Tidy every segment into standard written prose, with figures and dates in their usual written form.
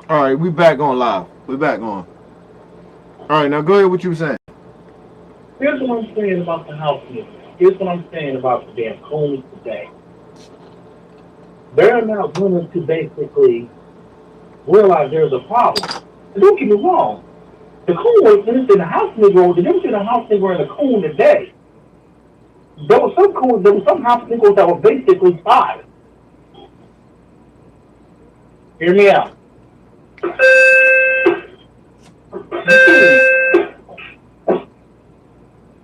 All right, we back on live. We back on. All right, now go ahead. What you were saying? Here's what I'm saying about the house music. Here's what I'm saying about the damn coons today. They're not willing to basically realize there's a problem. And don't get me wrong. The coon was in the house Negro, the difference between the house Negro and the coon today. There were some house Negroes that were basically spies. Hear me out.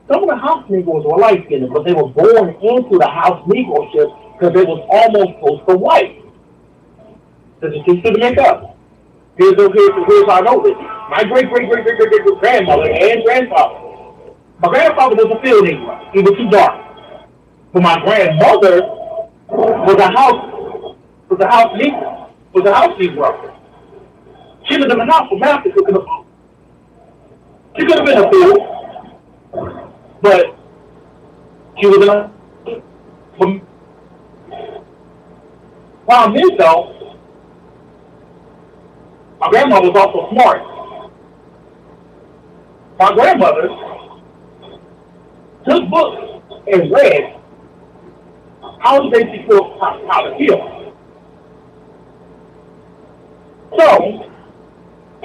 Some of the house Negroes were light skinned, but they were born into the house Negroship because they was almost close to white. This is just to make up. Here's how I know this. My great grandmother and grandfather. My grandfather was a field Negro. He was too dark. But my grandmother was a house Negro. She lived in the house with master cooking the food. She could have been a field, but she was in a problem is though, my grandmother was also smart. My grandmother took books and read how to basically feel how to heal. So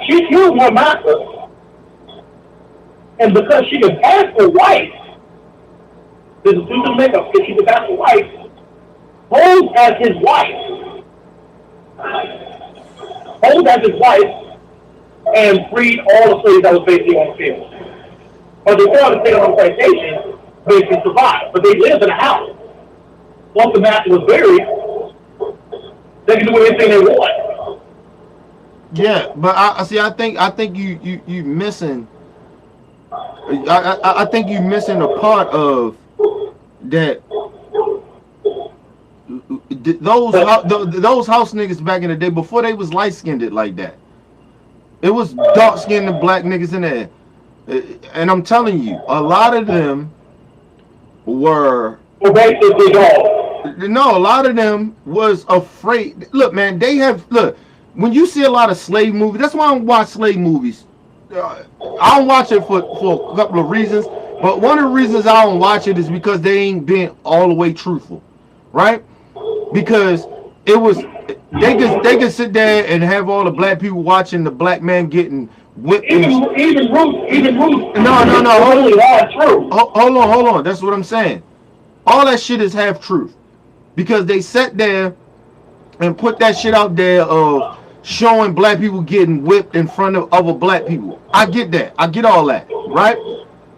she killed her master, and because she could pass for white, this is due to makeup, because she could pass for white, posed as his wife, and freed all the slaves that was basically on the field. But they failed to stay on the plantation, basically survived. But they lived in a house. Once the master was buried, they could do anything they want. Yeah, but I see. I think you missing. I think you missing a part of that. Those house niggas back in the day before they was light skinned like that. It was dark skinned black niggas in there, and I'm telling you, a lot of them were. Basically, no, a lot of them was afraid. Look, man, when you see a lot of slave movies, that's why I don't watch slave movies. I don't watch it for a couple of reasons, but one of the reasons I don't watch it is because they ain't been all the way truthful, right? Because it was they could sit there and have all the black people watching the black man getting whipped. Even Ruth. No. Hold on. That's what I'm saying. All that shit is half truth, because they sat there and put that shit out there of showing black people getting whipped in front of other black people. I get that. I get all that, right?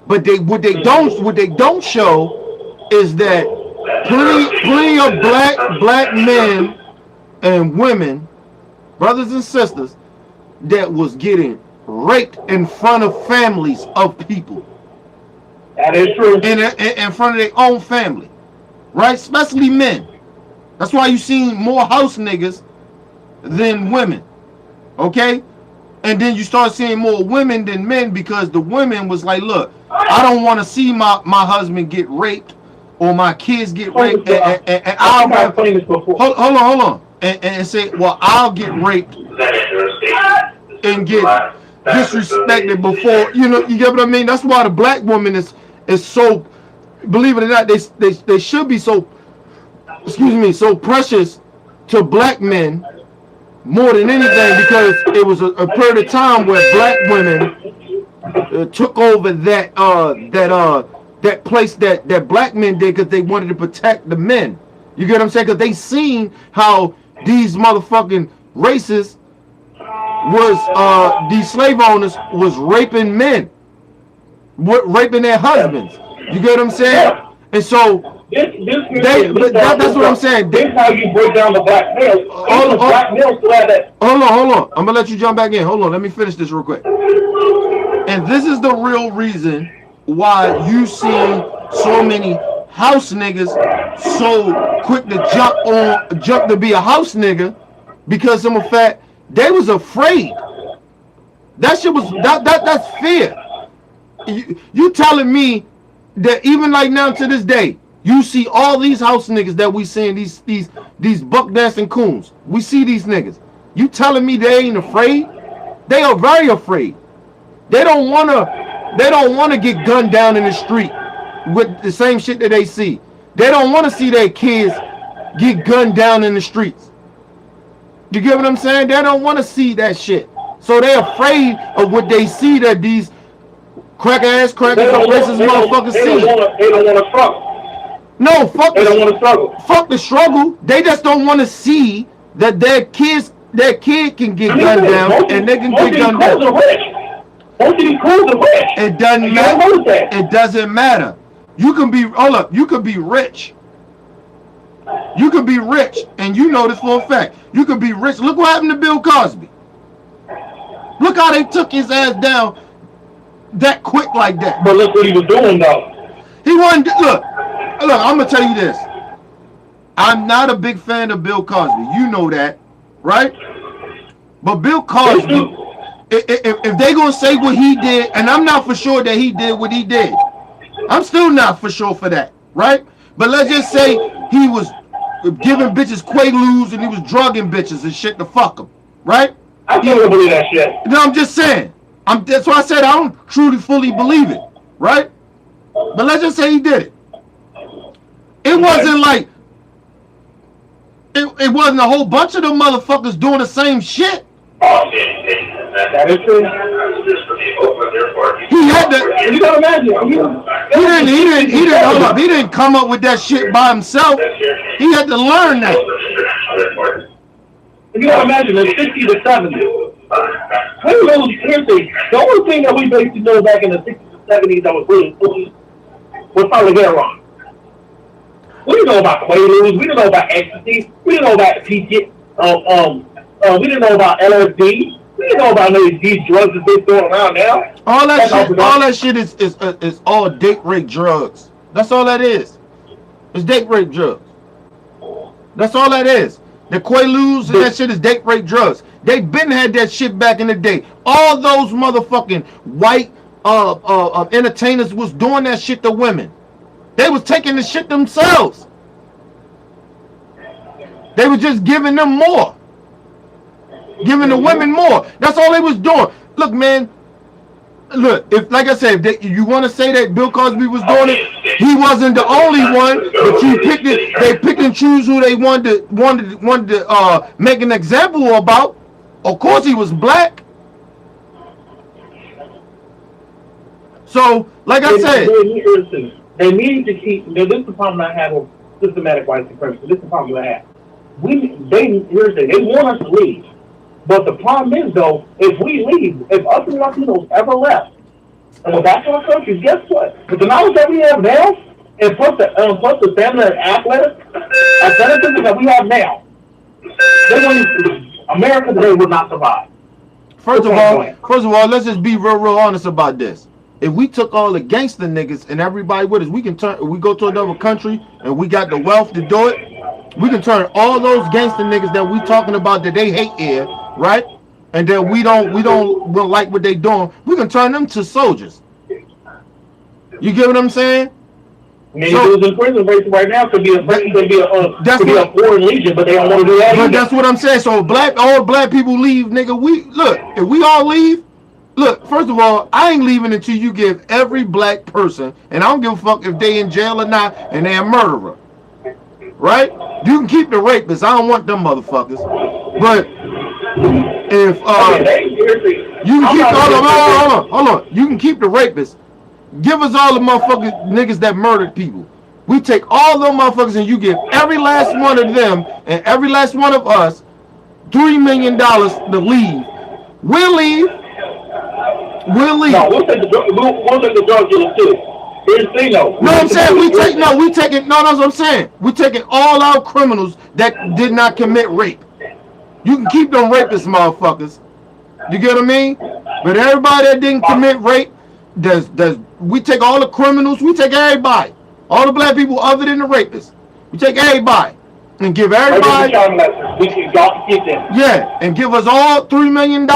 But what they don't show is that plenty of black men and women, brothers and sisters, that was getting raped in front of families of people. That is true. In front of their own family, right? Especially men. That's why you seen more house niggas than women, okay? And then you start seeing more women than men, because the women was like, look, I don't want to see my husband get raped or my kids get raped, and I'll have, hold on, and say, well, I'll get raped and get disrespected before, you get what I mean? That's why the black woman is so, believe it or not, they should be so, so precious to black men more than anything, because it was a period of time where black women took over that place that black men did, because they wanted to protect the men. You get what I'm saying? Because they seen how these motherfucking racists was these slave owners was raping men, raping their husbands. You get what I'm saying? And so that's what I'm saying. This is how you break down the black male. Black male still have that. Hold on. I'm gonna let you jump back in. Hold on, let me finish this real quick. And this is the real reason why you see so many house niggas so quick to jump to be a house nigga, because of the fact they was afraid. That shit was that's fear. You telling me that even like now to this day, you see all these house niggas that we seeing, these buck dancing coons. We see these niggas. You telling me they ain't afraid? They are very afraid. They don't wanna get gunned down in the street with the same shit that they see. They don't want to see their kids get gunned down in the streets. You get what I'm saying? They don't want to see that shit. So they're afraid of what they see that these crackers and racist motherfuckers see. They don't want to struggle. No, fuck. They don't want to struggle. Fuck the struggle. They just don't want to see that their kid can get gunned down and they can get gunned down. Most of these crews are rich. It doesn't matter. It doesn't matter. You can be you could be rich. You could be rich, and you know this for a fact. You could be rich. Look what happened to Bill Cosby. Look how they took his ass down that quick like that. But look what he was doing though. He wasn't. Look. I'm gonna tell you this. I'm not a big fan of Bill Cosby. You know that, right? But Bill Cosby, if they gonna say what he did, and I'm not for sure that he did what he did. I'm still not for sure for that, right? But let's just say he was giving bitches Quaaludes and he was drugging bitches and shit to fuck them, right? I can't believe that shit. No, I'm just saying. That's why I said I don't truly fully believe it, right? But let's just say he did it. It wasn't like it wasn't a whole bunch of them motherfuckers doing the same shit. That is true. He had to. You gotta imagine. He didn't come up with that shit by himself. He had to learn that. You gotta imagine the 60s to 70s. Here's the only thing that we basically know back in the 60s and 70s that was really was probably heroin. We didn't know about Quaaludes. We didn't know about ecstasy. We didn't know about PG. We didn't know about LSD. We didn't know about these drugs that they're throwing around now. All that shit is all date rape drugs. That's all that is. It's date rape drugs. That's all that is. The Quaaludes and that shit is date rape drugs. They been had that shit back in the day. All those motherfucking white entertainers was doing that shit to women. They was taking the shit themselves. They was just giving them more. Giving the women more. That's all they was doing. Look, man. Look, if like I said, if you want to say that Bill Cosby was doing it, he wasn't the only one. But you picked it. They picked and choose who they wanted to make an example about. Of course, he was black. So, like I said, they need to keep. This is the problem I have with systematic white supremacy. This is the problem I have. They want us to leave. But the problem is, though, if we leave, if us and Latinos ever left, and we're back to our country, guess what? With the knowledge that we have now, and plus the family of athleticism that we have now, America today would not survive. First of all, let's just be real honest about this. If we took all the gangster niggas and everybody with us, we go to another country and we got the wealth to do it. We can turn all those gangster niggas that we talking about that they hate here, right? And then we don't like what they doing. We can turn them to soldiers. You get what I'm saying? Niggas in prison right now could be a foreign legion, but they don't want to do that. But that's what I'm saying. So all black people leave, nigga. If we all leave, look, first of all, I ain't leaving until you give every black person, and I don't give a fuck if they in jail or not, and they a murderer. Right? You can keep the rapists. I don't want them motherfuckers. But if you can keep hold on. You can keep the rapists. Give us all the motherfucking niggas that murdered people. We take all them motherfuckers and you give every last one of them and every last one of us $3 million to leave. We'll leave. No, we'll take the drug dealers too. Here's the thing, though. No, I'm saying that's what I'm saying. We're taking all our criminals that did not commit rape. You can keep them rapists, motherfuckers. You get what I mean? But everybody that didn't commit rape, we take all the criminals, we take everybody. All the black people other than the rapists. We take everybody and give everybody. Yeah, and give us all $3 million.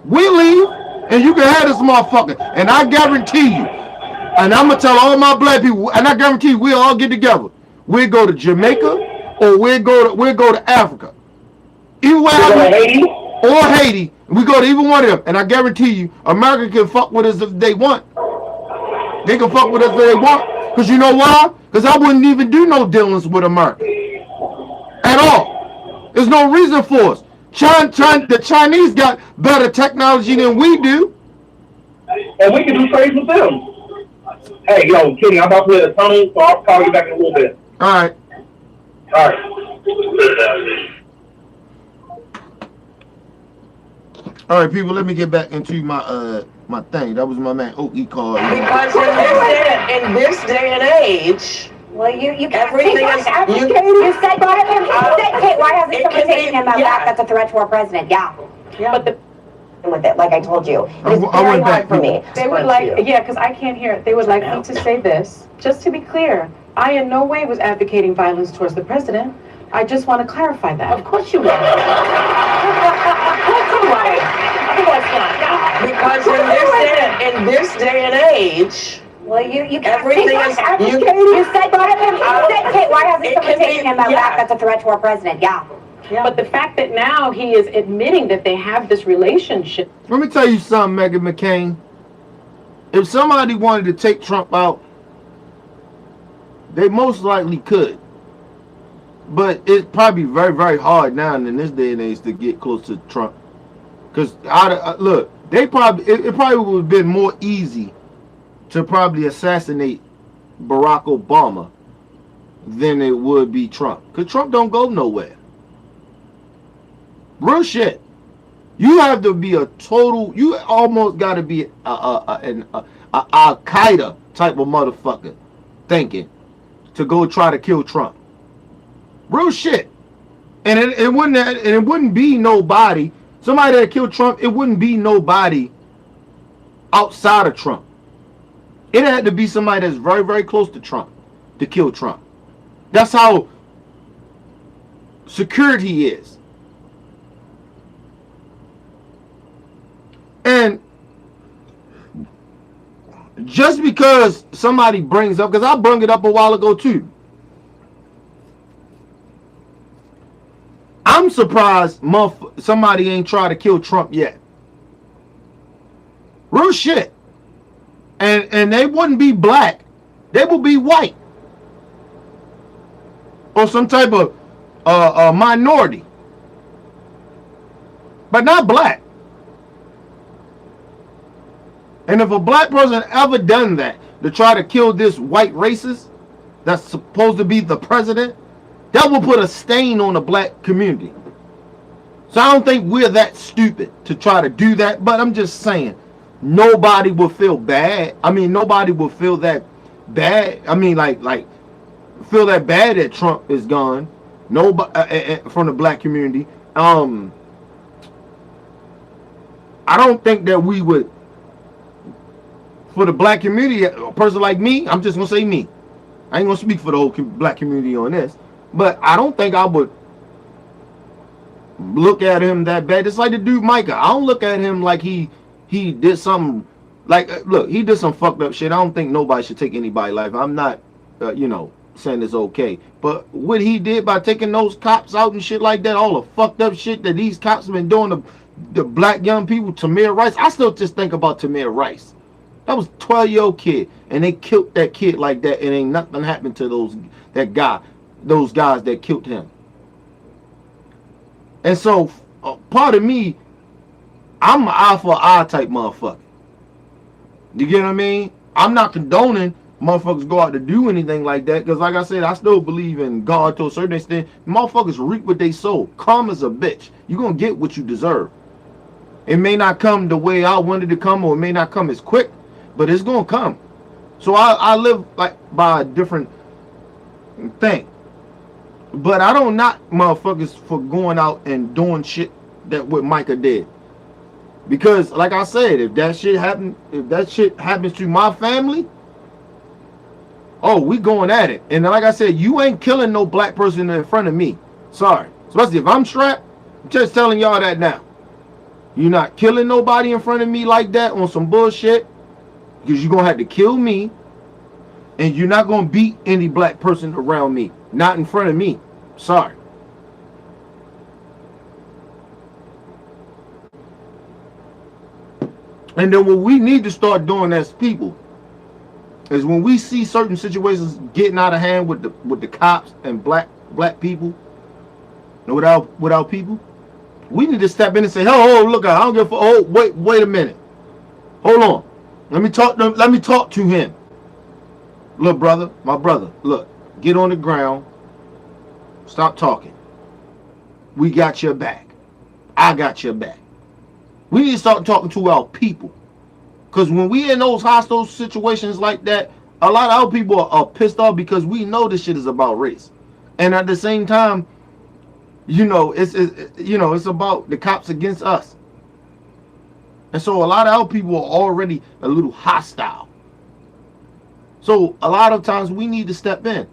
We leave, and you can have this motherfucker. And I guarantee you, and I'm gonna tell all my black people, and I guarantee you, we'll all get together. We'll go to Jamaica, or we'll go to Africa. Either way, Go to Haiti. or Haiti, we go to either one of them, and I guarantee you, America can fuck with us if they want. They can fuck with us if they want. Because you know why? Because I wouldn't even do no dealings with America. At all. There's no reason for us. The Chinese got better technology than we do. And we can do trades with them. Hey, yo, Kenny, I'm about to hit a tunnel, so I'll call you back in a little bit. All right. All right. All right, people, let me get back into my thing. That was my man Oakie called. Because in this day and age, well, you can't everything take is you said Kate, why hasn't it someone can be- taken him back? yeah. That's a threat to our president. Yeah. but the With it, like I told you, I it's went very back, hard for me. They would like, yeah, because I can't hear it. They would like me to say this. Just to be clear, I in no way was advocating violence towards the president. I just want to clarify that. Of course you will. Of course you will. Of course not. Because in this day and age, Well, you can't everything is you said Kate, why hasn't it someone can be- taken him back? yeah. That's a threat to our president. Yeah. But the fact that now he is admitting that they have this relationship. Let me tell you something, Meghan McCain. If somebody wanted to take Trump out, they most likely could. But it's probably very, very hard now in this day and age to get close to Trump. Because, look, it probably would have been more easy to probably assassinate Barack Obama than it would be Trump. Because Trump don't go nowhere. Real shit. You have to be you almost got to be an Al-Qaeda type of motherfucker thinking to go try to kill Trump. Real shit. And it wouldn't be nobody, somebody that killed Trump, it wouldn't be nobody outside of Trump. It had to be somebody that's very, very close to Trump to kill Trump. That's how security is. And just because somebody brings up, because I brought it up a while ago too, I'm surprised somebody ain't tried to kill Trump yet. Real shit. And they wouldn't be black. They would be white. Or some type of minority. But not black. And if a black person ever done that, to try to kill this white racist that's supposed to be the president, that will put a stain on the black community. So I don't think we're that stupid to try to do that, but I'm just saying, nobody will feel bad. I mean, nobody will feel that bad. I mean, like feel that bad that Trump is gone. Nobody from the black community. I don't think that we would, for the black community, a person like me, I'm just gonna say me. I ain't gonna speak for the whole black community on this, but I don't think I would look at him that bad. It's like the dude Micah. I don't look at him like he did something. Like, look, he did some fucked up shit. I don't think nobody should take anybody's life. I'm not, saying it's okay. But what he did by taking those cops out and shit like that, all the fucked up shit that these cops have been doing to the black young people, Tamir Rice. I still just think about Tamir Rice. That was a 12-year-old kid, and they killed that kid like that, and ain't nothing happened to those guys that killed him. And so, part of me, I'm an eye for eye type motherfucker. You get what I mean? I'm not condoning motherfuckers go out to do anything like that, because like I said, I still believe in God to a certain extent. Motherfuckers reap what they sow. Karma's a bitch. You're going to get what you deserve. It may not come the way I wanted to come, or it may not come as quick, but it's going to come. So I live like by a different thing. But I don't knock motherfuckers for going out and doing shit that what Micah did. Because like I said, if that shit happens to my family, oh, we going at it. And like I said, you ain't killing no black person in front of me. Sorry. Especially if I'm strapped, I'm just telling y'all that now. You're not killing nobody in front of me like that on some bullshit. Because you're going to have to kill me. And you're not going to beat any black person around me. Not in front of me. Sorry. And then what we need to start doing as people is when we see certain situations getting out of hand with the cops and black people and without people, we need to step in and say, "Oh, look, I don't give a fuck. Oh, wait a minute. Hold on. Let me talk to him. Look, brother, my brother. Look, get on the ground. Stop talking. We got your back. I got your back. We need to start talking to our people. Because when we in those hostile situations like that, a lot of our people are pissed off because we know this shit is about race. And at the same time, it's about the cops against us. And so a lot of our people are already a little hostile. So a lot of times we need to step in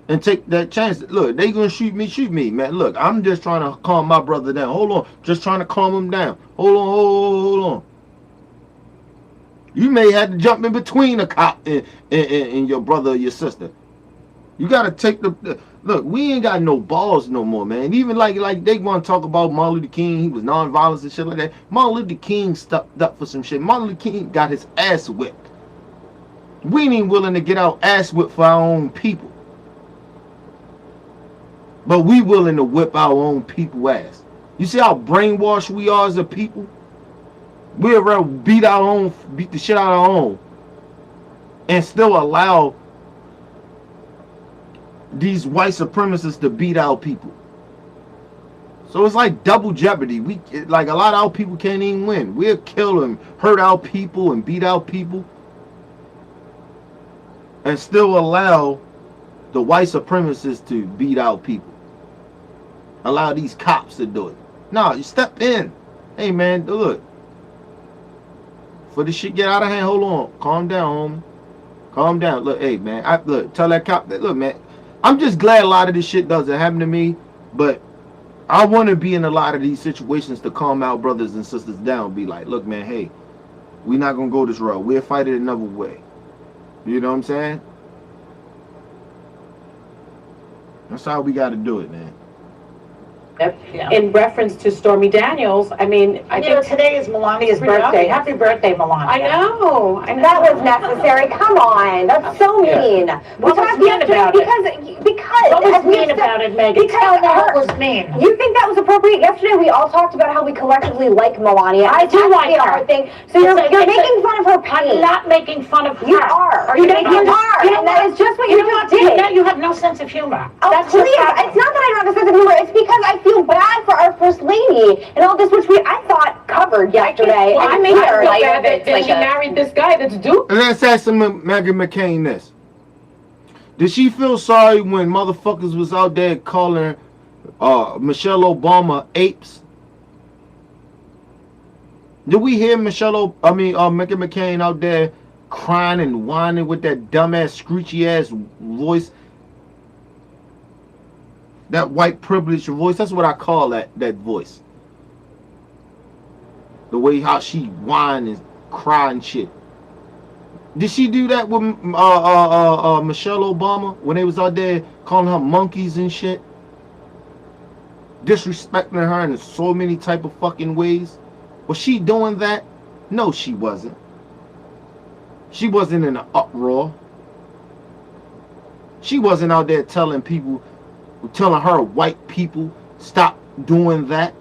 and take that chance. Look, they gonna shoot me, man. Look, I'm just trying to calm my brother down. Hold on, just trying to calm him down. Hold on. You may have to jump in between a cop and your brother or your sister. You gotta take the look. We ain't got no balls no more, man. Even like they want to talk about Martin Luther King. He was nonviolence and shit like that. Martin Luther King stepped up for some shit. Martin Luther King got his ass whipped. We ain't even willing to get our ass whipped for our own people. But we willing to whip our own people ass. You see how brainwashed we are as a people? We'll rather beat the shit out of our own and still allow these white supremacists to beat our people. So it's like double jeopardy. Like a lot of our people can't even win. We'll kill and hurt our people and beat our people and still allow the white supremacists to beat our people. Allow these cops to do it. No, you step in. Hey man, look. For this shit get out of hand, hold on. Calm down, homie. Calm down. Look, hey man. Tell that cop that, look, man. I'm just glad a lot of this shit doesn't happen to me, but I want to be in a lot of these situations to calm our brothers and sisters down. Be like, look, man, hey, we're not gonna go this route. We'll fight it another way. You know what I'm saying? That's how we got to do it, man. In reference to Stormy Daniels, I mean, I think today is Melania's birthday. Happy birthday, Melania. I know. That was necessary. Come on, that's so mean. What was mean about it? Because What was mean about it, Megan? Tell me what was mean. You think that was appropriate? Yesterday we all talked about how we collectively like Melania. I do like her. Thing. So you're making fun of her pain. I'm not making fun of her. You are. You are. And that is just what you just did. You have no sense of humor. Oh, That's please. It's not that I don't have a sense of humor. It's because I feel bad for our first lady and all this, which I thought covered yesterday. I And made made her her like like that she married this guy that's duped. Let's ask Meghan McCain this. Did she feel sorry when motherfuckers was out there calling Michelle Obama apes? Did we hear Meghan McCain out there crying and whining with that dumbass, screechy ass voice? That white privilege voice. That's what I call that voice. The way how she whine and cry and shit. Did she do that with Michelle Obama when they was out there calling her monkeys and shit? Disrespecting her in so many type of fucking ways? Was she doing that? No, she wasn't. She wasn't in an uproar. She wasn't out there telling her white people, stop doing that.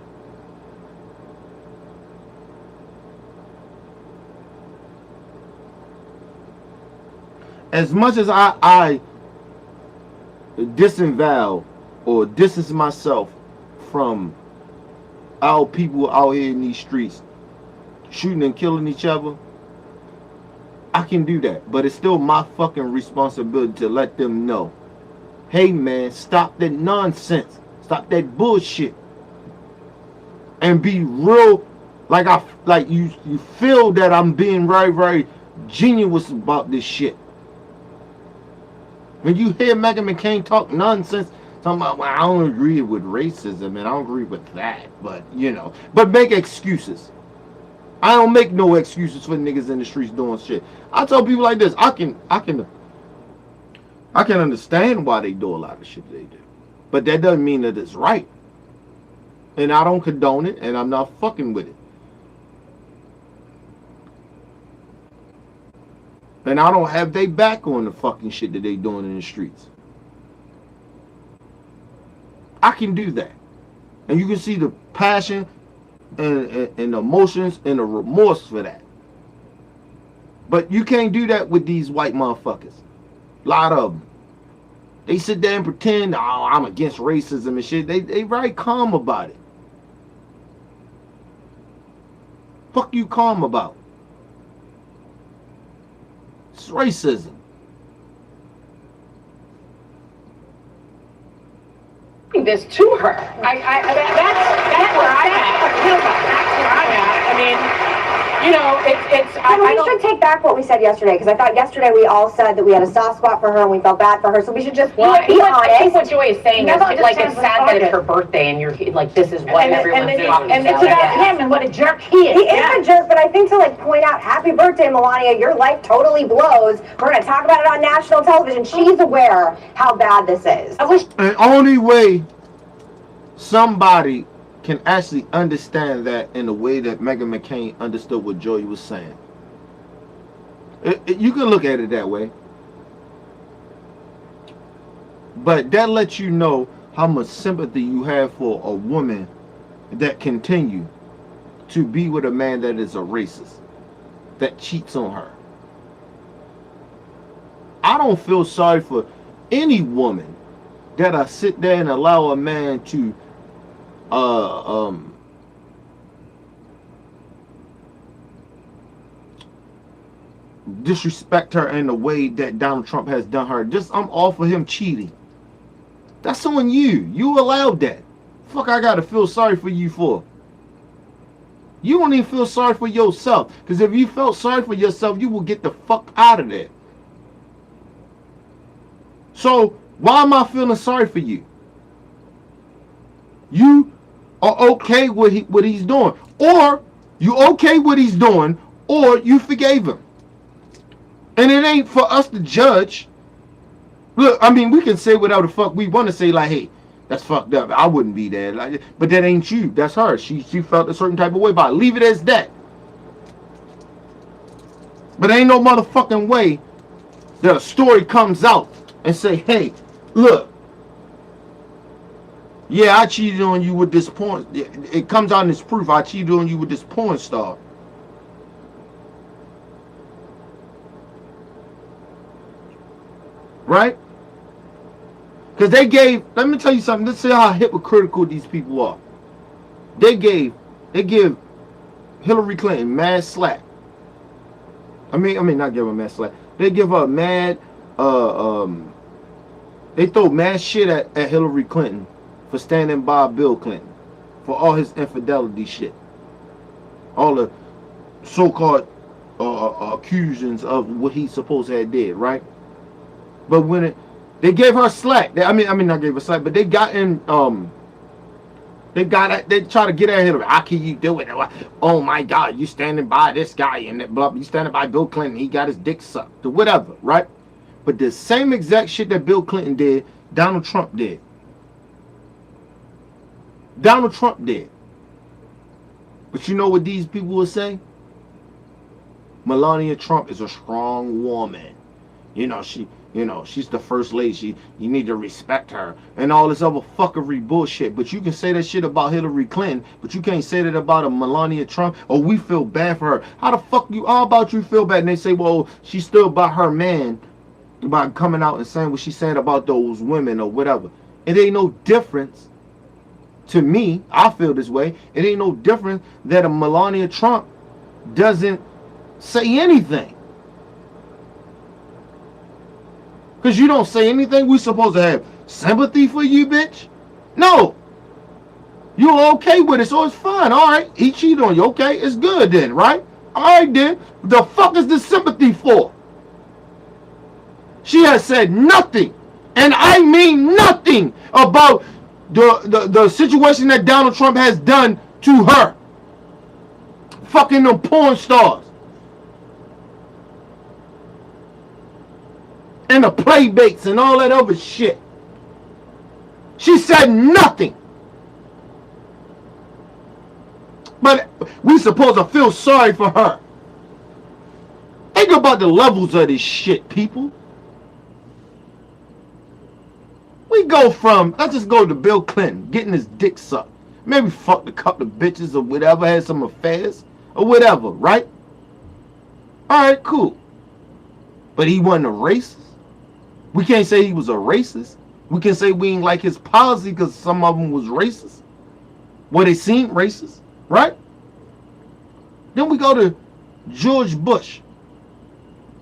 As much as I disavow or distance myself from our people out here in these streets shooting and killing each other, I can do that. But it's still my fucking responsibility to let them know, hey man, stop that nonsense. Stop that bullshit. And be real, like you feel that I'm being very, very genuine about this shit. When you hear Meghan McCain talk nonsense, talking about, well, I don't agree with racism and I don't agree with that, but but make excuses. I don't make no excuses for niggas in the streets doing shit. I tell people like this, I can understand why they do a lot of shit they do. But that doesn't mean that it's right. And I don't condone it, and I'm not fucking with it. And I don't have they back on the fucking shit that they doing in the streets. I can do that. And you can see the passion and the emotions and the remorse for that. But you can't do that with these white motherfuckers. A lot of them. They sit there and pretend, oh, I'm against racism and shit. They very calm about it. Fuck you calm about? It's racism. This to her. That's where I'm at. That's where I'm at. I mean, you know, we should take back what we said yesterday, because I thought yesterday we all said that we had a soft spot for her and we felt bad for her, so we should just be honest. I think what Joy is saying is, like, it's sad that it's her birthday and you're like, this is what everyone's doing. And it's about him and what a jerk he is. He is a jerk, but I think to like point out, happy birthday, Melania, your life totally blows. We're going to talk about it on national television. She's aware how bad this is. The only way somebody can actually understand that in the way that Meghan McCain understood what Joy was saying. You can look at it that way. But that lets you know how much sympathy you have for a woman that continue to be with a man that is a racist, that cheats on her. I don't feel sorry for any woman that I sit there and allow a man to disrespect her in the way that Donald Trump has done her. I'm all for him cheating. That's on you. You allowed that. Fuck, I gotta feel sorry for you for. You don't even feel sorry for yourself. Because if you felt sorry for yourself, you will get the fuck out of there. So why am I feeling sorry for you? You are okay with what he's doing. Or you okay what he's doing, or you forgave him. And it ain't for us to judge. Look, I mean, we can say whatever the fuck we want to say, like, hey, that's fucked up. I wouldn't be there. Like, but that ain't you. That's her. She felt a certain type of way about it. Leave it as that. But ain't no motherfucking way that a story comes out and say, hey, look, yeah, I cheated on you with this porn. It comes out in this proof. I cheated on you with this porn star. Right? Because they gave, let me tell you something. Let's see how hypocritical these people are. They give Hillary Clinton mad slack. I mean, not give her mad slack. They give her mad, they throw mad shit at Hillary Clinton for standing by Bill Clinton, for all his infidelity shit, all the so-called accusations of what he supposed to have did, right? But when they gave her slack, I mean not gave her slack, but they got in, they try to get at Hillary. How can you do it? Oh my God, you standing by this guy and blah, you standing by Bill Clinton. He got his dick sucked or whatever, right? But the same exact shit that Bill Clinton did, Donald Trump did. Donald Trump did. But you know what these people will say? Melania Trump is a strong woman. She's the first lady. You need to respect her. And all this other fuckery bullshit. But you can say that shit about Hillary Clinton, but you can't say that about a Melania Trump. Oh, we feel bad for her. How the fuck all about you feel bad? And they say, well, she stood by her man by coming out and saying what she's saying about those women or whatever. It ain't no difference. To me, I feel this way. It ain't no difference that a Melania Trump doesn't say anything. Because you don't say anything, we supposed to have sympathy for you, bitch? No. You're okay with it, so it's fine. All right, he cheated on you. Okay, it's good then, right? All right then. The fuck is this sympathy for? She has said nothing, and I mean nothing, about the situation that Donald Trump has done to her. Fucking them porn stars. And the playbaits and all that other shit. She said nothing. But we supposed to feel sorry for her. Think about the levels of this shit, people. We go from, let's just go to Bill Clinton getting his dick sucked. Maybe fucked a couple of bitches or whatever, had some affairs or whatever, right? Alright, cool. But he wasn't a racist. We can't say he was a racist. We can say we ain't like his policy because some of them was racist. Well, they seemed racist, right? Then we go to George Bush.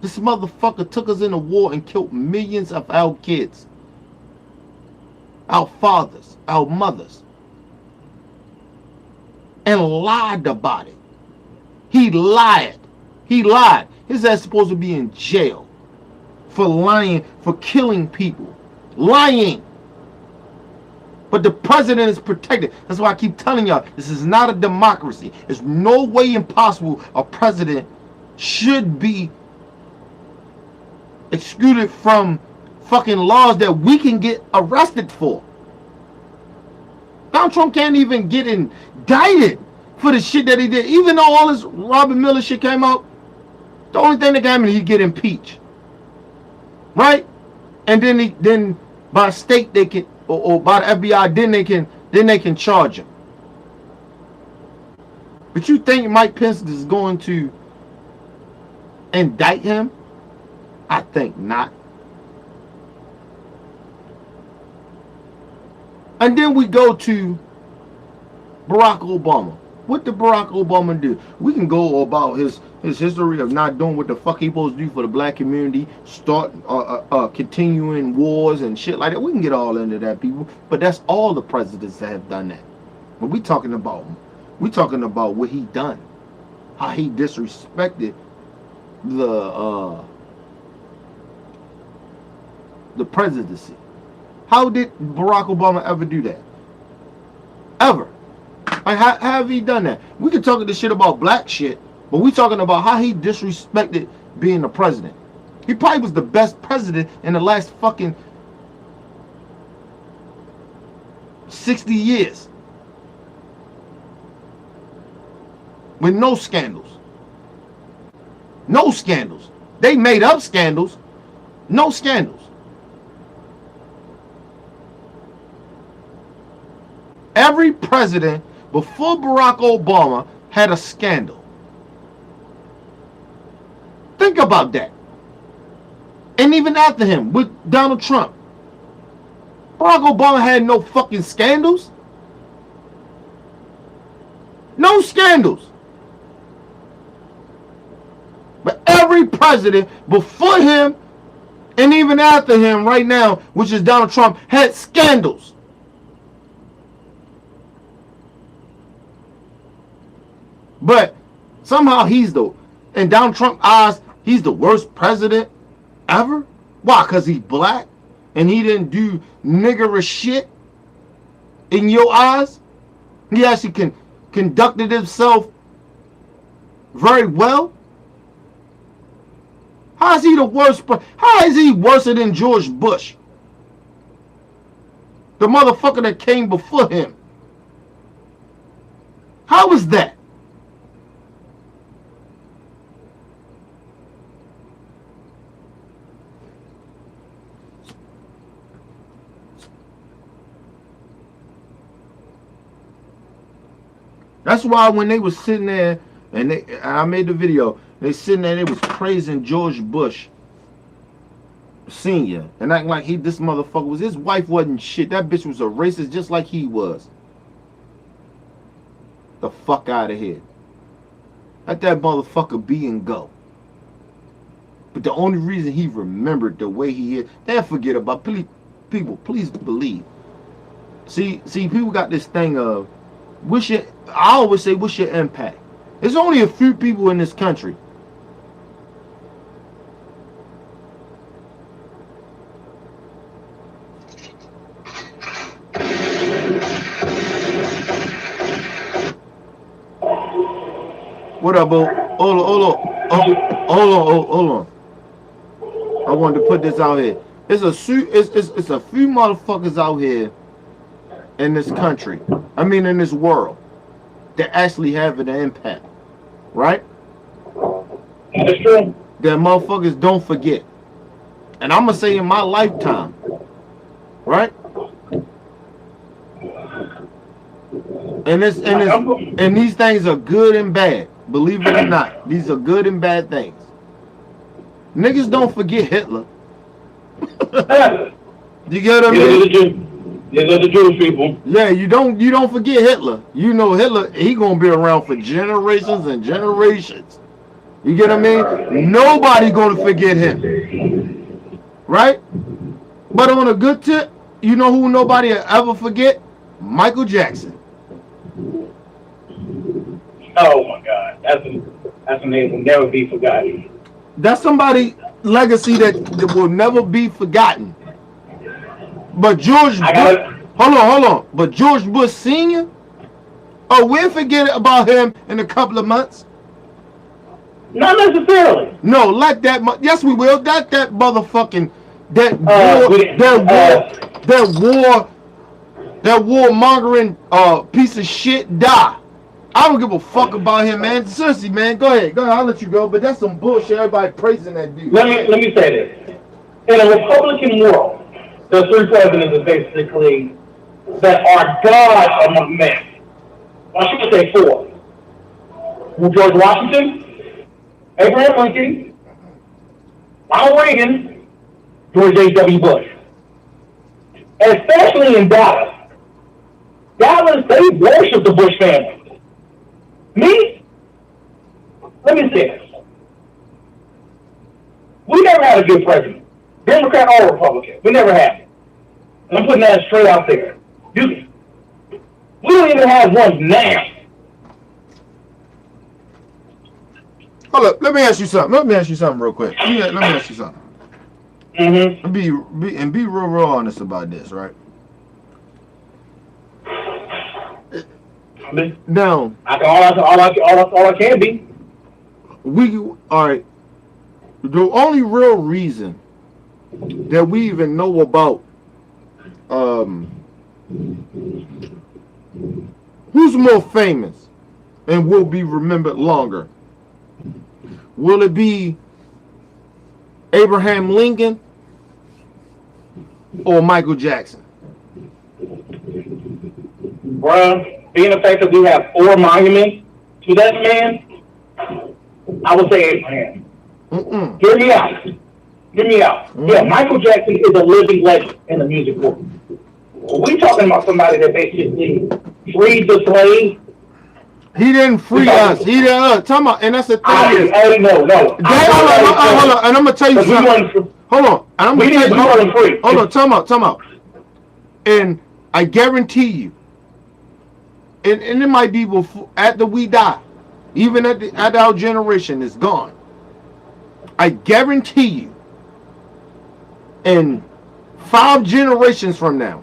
This motherfucker took us in a war and killed millions of our kids. Our fathers, our mothers. And lied about it. He lied. He lied. His ass supposed to be in jail for lying, for killing people. Lying. But the president is protected. That's why I keep telling y'all, this is not a democracy. There's no way impossible a president should be excluded from fucking laws that we can get arrested for. Donald Trump can't even get indicted for the shit that he did. Even though all this Robert Miller shit came out, the only thing that got him, he get impeached. Right? And then by state they can, or by the FBI, then they can charge him. But you think Mike Pence is going to indict him? I think not. And then we go to Barack Obama. What did Barack Obama do? We can go about his history of not doing what the fuck he supposed to do for the black community, start continuing wars and shit like that. We can get all into that, people. But that's all the presidents that have done that. But we talking about what he done, how he disrespected the presidency. How did Barack Obama ever do that? Ever? Like, how have he done that? We can talk this shit about black shit, but we talking about how he disrespected being the president. He probably was the best president in the last fucking 60 years. With no scandals. No scandals. They made up scandals. No scandals. Every president before Barack Obama had a scandal. Think about that. And even after him, with Donald Trump, Barack Obama had no fucking scandals. No scandals. But every president before him and even after him right now, which is Donald Trump, had scandals. But somehow in Donald Trump's eyes, he's the worst president ever. Why? Because he's black and he didn't do niggerish shit in your eyes? He actually conducted himself very well? How is he the worst? How is he worse than George Bush? The motherfucker that came before him. How is that? That's why when they was sitting there, and I made the video, they sitting there, they was praising George Bush Sr. and acting like this motherfucker was, his wife wasn't shit. That bitch was a racist just like he was. The fuck out of here. Let that motherfucker be and go. But the only reason he remembered the way he is, they'll forget about, people, please believe. See, people got this thing of, I always say, what's your impact? There's only a few people in this country. What up, bro? Hold on. I wanted to put this out here. It's a few motherfuckers out here in this country. I mean, in this world, that actually having an impact, right? That's true. that motherfuckers don't forget. And I'm gonna say in my lifetime, right? And these things are good and bad. Believe it or not, these are good and bad things. Niggas don't forget Hitler. You get what I mean? These are the Jewish people. Yeah, you don't forget Hitler. You know Hitler, he gonna be around for generations and generations. You get what I mean? Nobody gonna forget him. Right? But on a good tip, you know who nobody will ever forget? Michael Jackson. Oh my God, that's a name will never be forgotten. That's somebody's legacy that will never be forgotten. But George Bush, hold on. But George Bush Sr., we'll forget about him in a couple of months. Not necessarily. No, yes, we will. That motherfucking that warmongering piece of shit die. I don't give a fuck about him, man. Seriously, man. Go ahead. I'll let you go. But that's some bullshit. Everybody praising that dude. Let me say this. In a Republican world, the three presidents are basically that are gods among men. I should say four. George Washington, Abraham Lincoln, Ronald Reagan, George H.W. Bush. Especially in Dallas. Dallas, they worship the Bush family. Me? Let me say this. We never had a good president. Democrat or Republican. We never had it. And I'm putting that straight out there. We don't even have one now. Hold up. Let me ask you something real quick. Let me ask you something. Mm-hmm. Be real honest about this, right? Now, all I can be. All right. The only real reason that we even know about who's more famous and will be remembered longer, will it be Abraham Lincoln or Michael Jackson? Bruh, being the fact that we have 4 monuments to that man, I would say Abraham. Hear me out. Yeah, Michael Jackson is a living legend in the music world. We talking about somebody that basically freed the slave. He didn't free us. He didn't. Talking about, and that's the thing. No. Hold on, and I'm gonna tell you something. Hold on, and I'm gonna tell you. Hold on, time out. And I guarantee you, and it might be before, after we die, even at our generation is gone. I guarantee you, in 5 generations from now,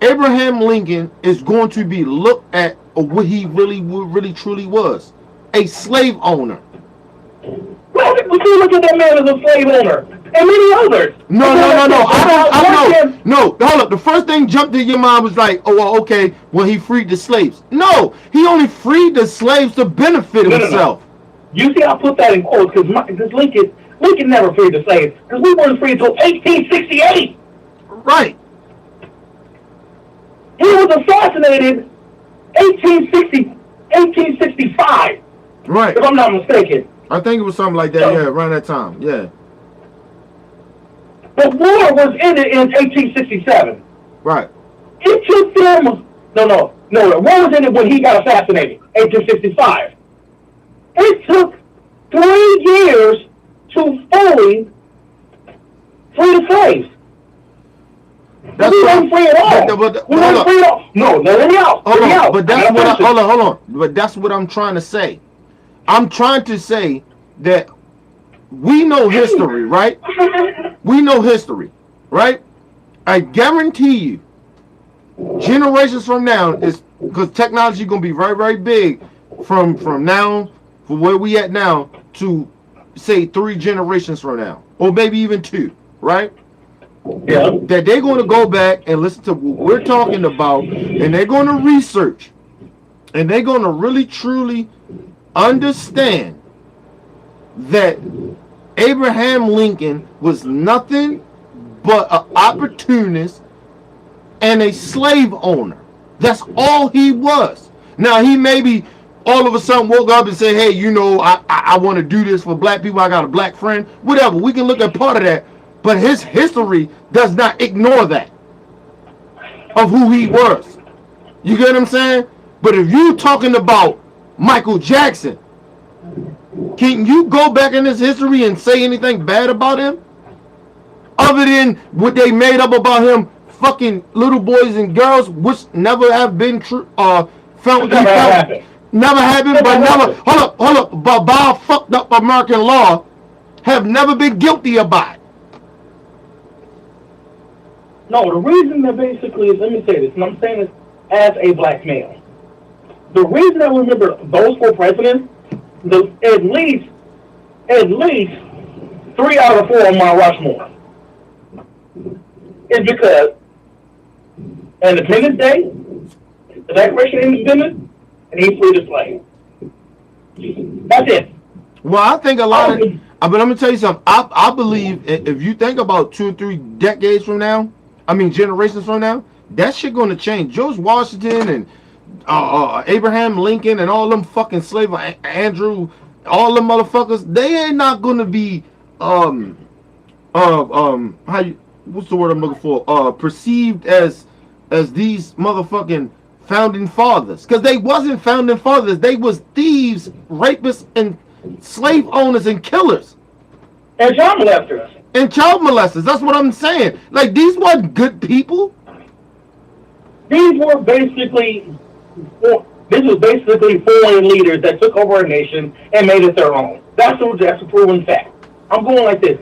Abraham Lincoln is going to be looked at what he really truly was, a slave owner. Well, you look at that man as a slave owner, and many others. No. I know. No, hold up. The first thing jumped in your mind was like, oh, well, okay, when he freed the slaves. No, he only freed the slaves to benefit himself. No. You see, I put that in quotes because Lincoln never freed the slaves because we weren't freed until 1868. Right. He was assassinated 1865. Right. If I'm not mistaken. I think it was something like that, yeah, around that time, yeah. The war was ended in 1867. Right. It took them... No. The war was ended when he got assassinated, 1865. It took 3 years to fully free the slaves. We weren't free at all. We weren't free at all. No, let me out. Hold on. But that's what I'm trying to say. I'm trying to say that we know history, right? We know history, right? I guarantee you, generations from now, is because technology is going to be very, very big from now, from where we at now, to say 3 generations from now, or maybe even 2, right? Yeah. That they're going to go back and listen to what we're talking about, and they're going to research, and they're going to really truly understand that Abraham Lincoln was nothing but an opportunist and a slave owner. That's all he was. Now, he maybe all of a sudden woke up and say, hey, you know, I want to do this for black people. I got a black friend. Whatever. We can look at part of that. But his history does not ignore that of who he was. You get what I'm saying? But if you talking about Michael Jackson, can you go back in his history and say anything bad about him? Other than what they made up about him fucking little boys and girls, which never have been true, never happened, but never, hold up, but by fucked up American law, have never been guilty about it. No, the reason that basically is, let me say this, and I'm saying this as a black male. The reason I remember those 4 presidents, at least 3 out of 4 on Mount Rushmore, is because Independence Day, the Declaration of Independence, and he freed the slave. That's it. Well, I think a lot of, but let me tell you something. I believe if you think about 2 or 3 decades from now, generations from now, that shit gonna change. George Washington and Abraham Lincoln and all them fucking slave Andrew, all them motherfuckers, they ain't not gonna be what's the word I'm looking for? Perceived as these motherfucking founding fathers, because they wasn't founding fathers. They was thieves, rapists, and slave owners and killers and child molesters. And child molesters. That's what I'm saying. Like, these weren't good people. These were basically, this was basically foreign leaders that took over a nation and made it their own. That's a proven fact. I'm going like this.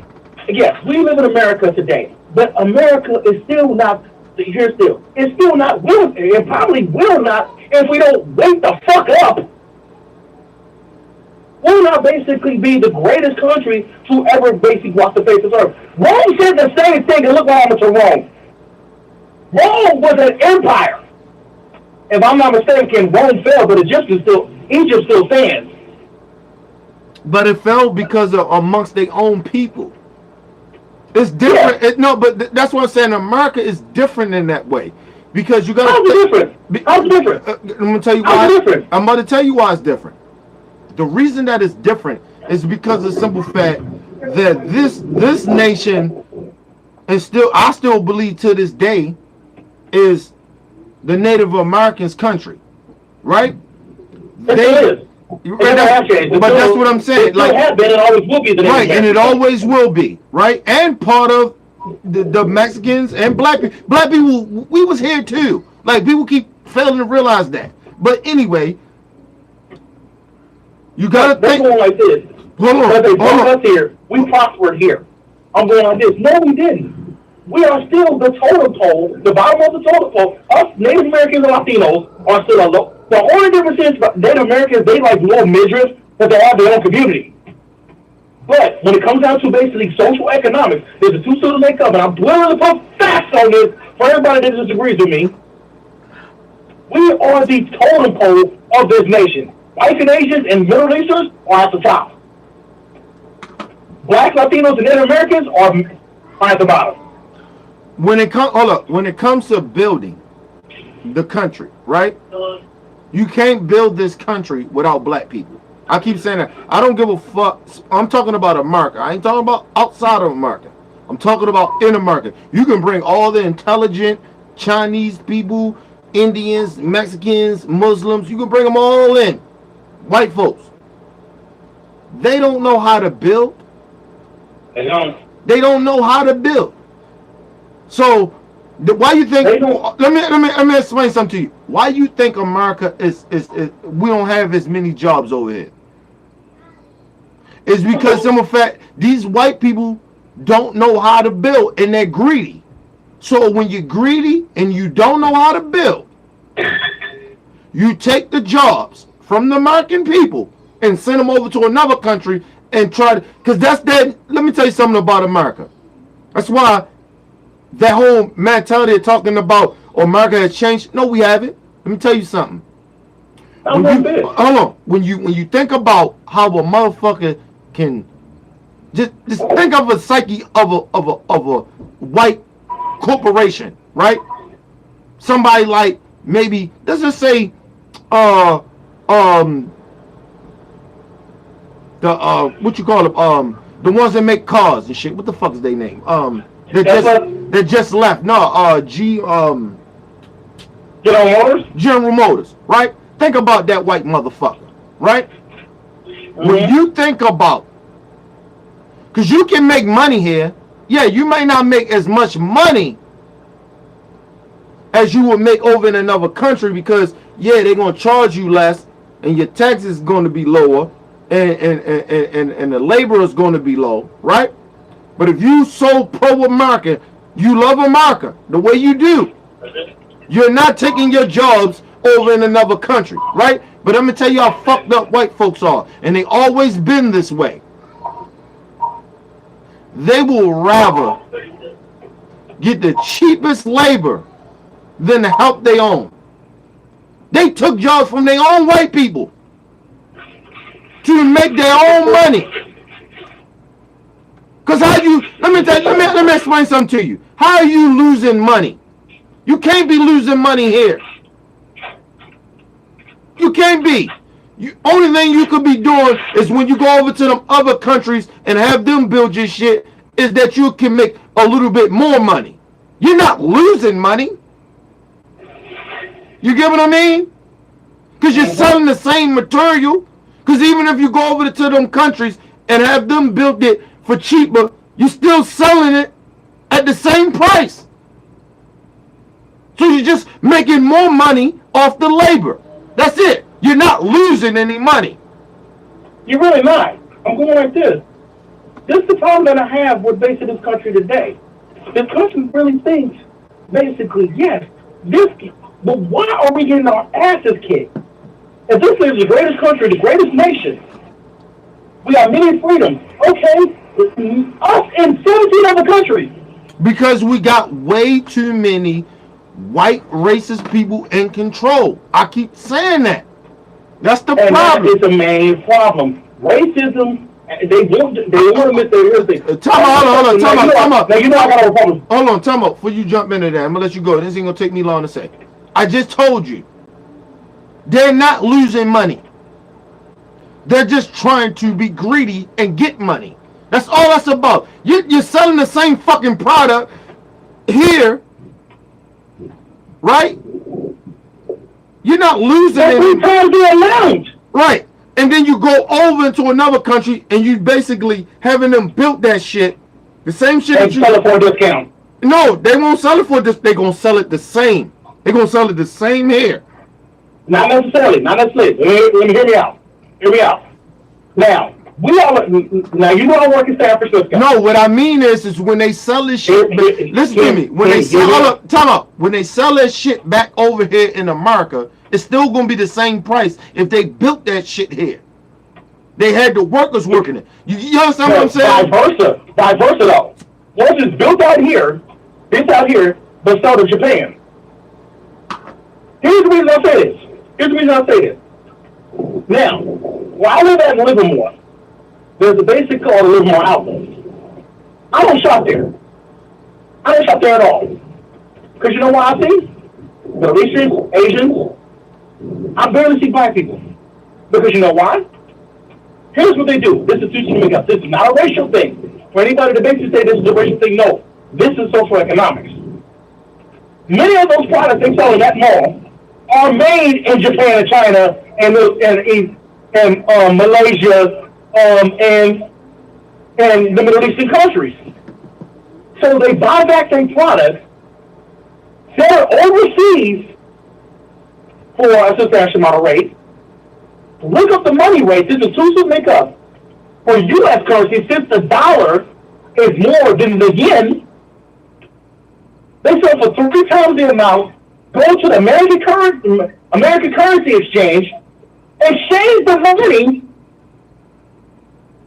Yes, we live in America today, but America is still not here. It's still not will, and probably will not if we don't wake the fuck up. We'll not basically be the greatest country to ever basically walk the face of earth. Rome said the same thing, and look what happened to Rome. Rome was an empire. If I'm not mistaken, Rome fell, but Egypt still stands. But it fell because of amongst their own people. It's different. Yeah. But that's what I'm saying. America is different in that way, because you got. How's it different? How's it different? I'm gonna tell you why. I'm about to tell you why it's different. The reason that it's different is because of the simple fact that this nation is I still believe to this day is the Native Americans' country, right? It is. But that's what I'm saying. Like, have been and always will be the right, and it always will be, right? And part of the Mexicans and black people, we was here too. Like, people keep failing to realize that. But anyway, you gotta think. Going like this. But they brought us here. We prospered here. I'm going like this. No, we didn't. We are still the totem pole, the bottom of the totem pole. Us Native Americans and Latinos are still low. The only difference is Native Americans, they like little midgets, but they have their own community. But when it comes down to basically social economics, there's the two students make up, and I'm willing to put facts on this for everybody that disagrees with me. We are the totem pole of this nation. Whites and Asians and Middle Easterns are at the top. Black, Latinos, and Native Americans are at the bottom. When it comes to building the country, right? You can't build this country without black people. I keep saying that. I don't give a fuck. I'm talking about America. I ain't talking about outside of America. I'm talking about in America. You can bring all the intelligent Chinese people, Indians, Mexicans, Muslims. You can bring them all in. White folks. They don't know how to build. They don't. They don't know how to build. So, why you think? Let me explain something to you. Why you think America is we don't have as many jobs over here? It's because some of fact these white people don't know how to build and they're greedy. So when you're greedy and you don't know how to build, you take the jobs from the American people and send them over to another country and try to, because that's that. Let me tell you something about America. That's why that whole mentality of talking about America has changed. No, we haven't. Let me tell you something. Hold on. When you think about how a motherfucker can just think of a psyche of a white corporation, right? Somebody like maybe let's just say what you call them, the ones that make cars and shit. What the fuck is their name? That just left. No, General Motors? General Motors, right? Think about that white motherfucker, right? Mm-hmm. When you think about, because you can make money here, yeah, you may not make as much money as you would make over in another country because, yeah, they're going to charge you less and your taxes is going to be lower and the labor is going to be low, right? But if you so pro-American, you love America the way you do, you're not taking your jobs over in another country, right? But I'm going to tell you how fucked up white folks are. And they always been this way. They will rather get the cheapest labor than the help they own. They took jobs from their own white people to make their own money. Because how you, let me explain something to you. How are you losing money? You can't be losing money here. You can't be. Only thing you could be doing is when you go over to them other countries and have them build your shit, is that you can make a little bit more money. You're not losing money. You get what I mean? Because you're selling the same material. Because even if you go over to them countries and have them build it for cheaper, you're still selling it at the same price. So you're just making more money off the labor. That's it. You're not losing any money. You're really not. I'm going like this. This is the problem that I have with basically this country today. This country really thinks, basically, yes, but why are we getting our asses kicked? If this is the greatest country, the greatest nation, we got many freedoms. Okay, us and 17 other countries. Because we got way too many white racist people in control. I keep saying that. That's the problem. That is the main problem. Racism. They want to admit their thing. Hold on. Now you know I got a problem. Hold on, time out. Before you jump into that, I'm gonna let you go. This ain't gonna take me long to say. I just told you, they're not losing money. They're just trying to be greedy and get money. That's all that's about. You're selling the same fucking product here, right? You're not losing any. Right. And then you go over into another country and you basically having them build that shit. The same shit that you sell it for a discount. No, they won't sell it for this. They're going to sell it the same. They're going to sell it the same here. Not necessarily. Let me hear me out. Hear me out. Now, you know I work in San Francisco. No, what I mean is when they sell this shit, listen to me. When they sell that shit back over here in America, it's still going to be the same price if they built that shit here. They had the workers working it. You understand what I'm saying? Vice versa though. Once it's built out here, but sold to Japan. Here's the reason I say this. Now, where I live at Livermore, there's a basic called Livermore Outlet. I don't shop there. I don't shop there at all. Because you know what I see? Middle Easterns, Asians. I barely see black people. Because you know why? Here's what they do. This is teaching me up. This is not a racial thing. For anybody to basically say this is a racial thing, no. This is social economics. Many of those products they sell in that mall are made in Japan and China and Malaysia and the Middle Eastern countries. So they buy back their products, sell it overseas for a substantial amount of rate. Look up the money rate. This is too soon to make up. For U.S. currency, since the dollar is more than the yen, they sell for 3 times the amount, go to the American currency exchange, exchange the money,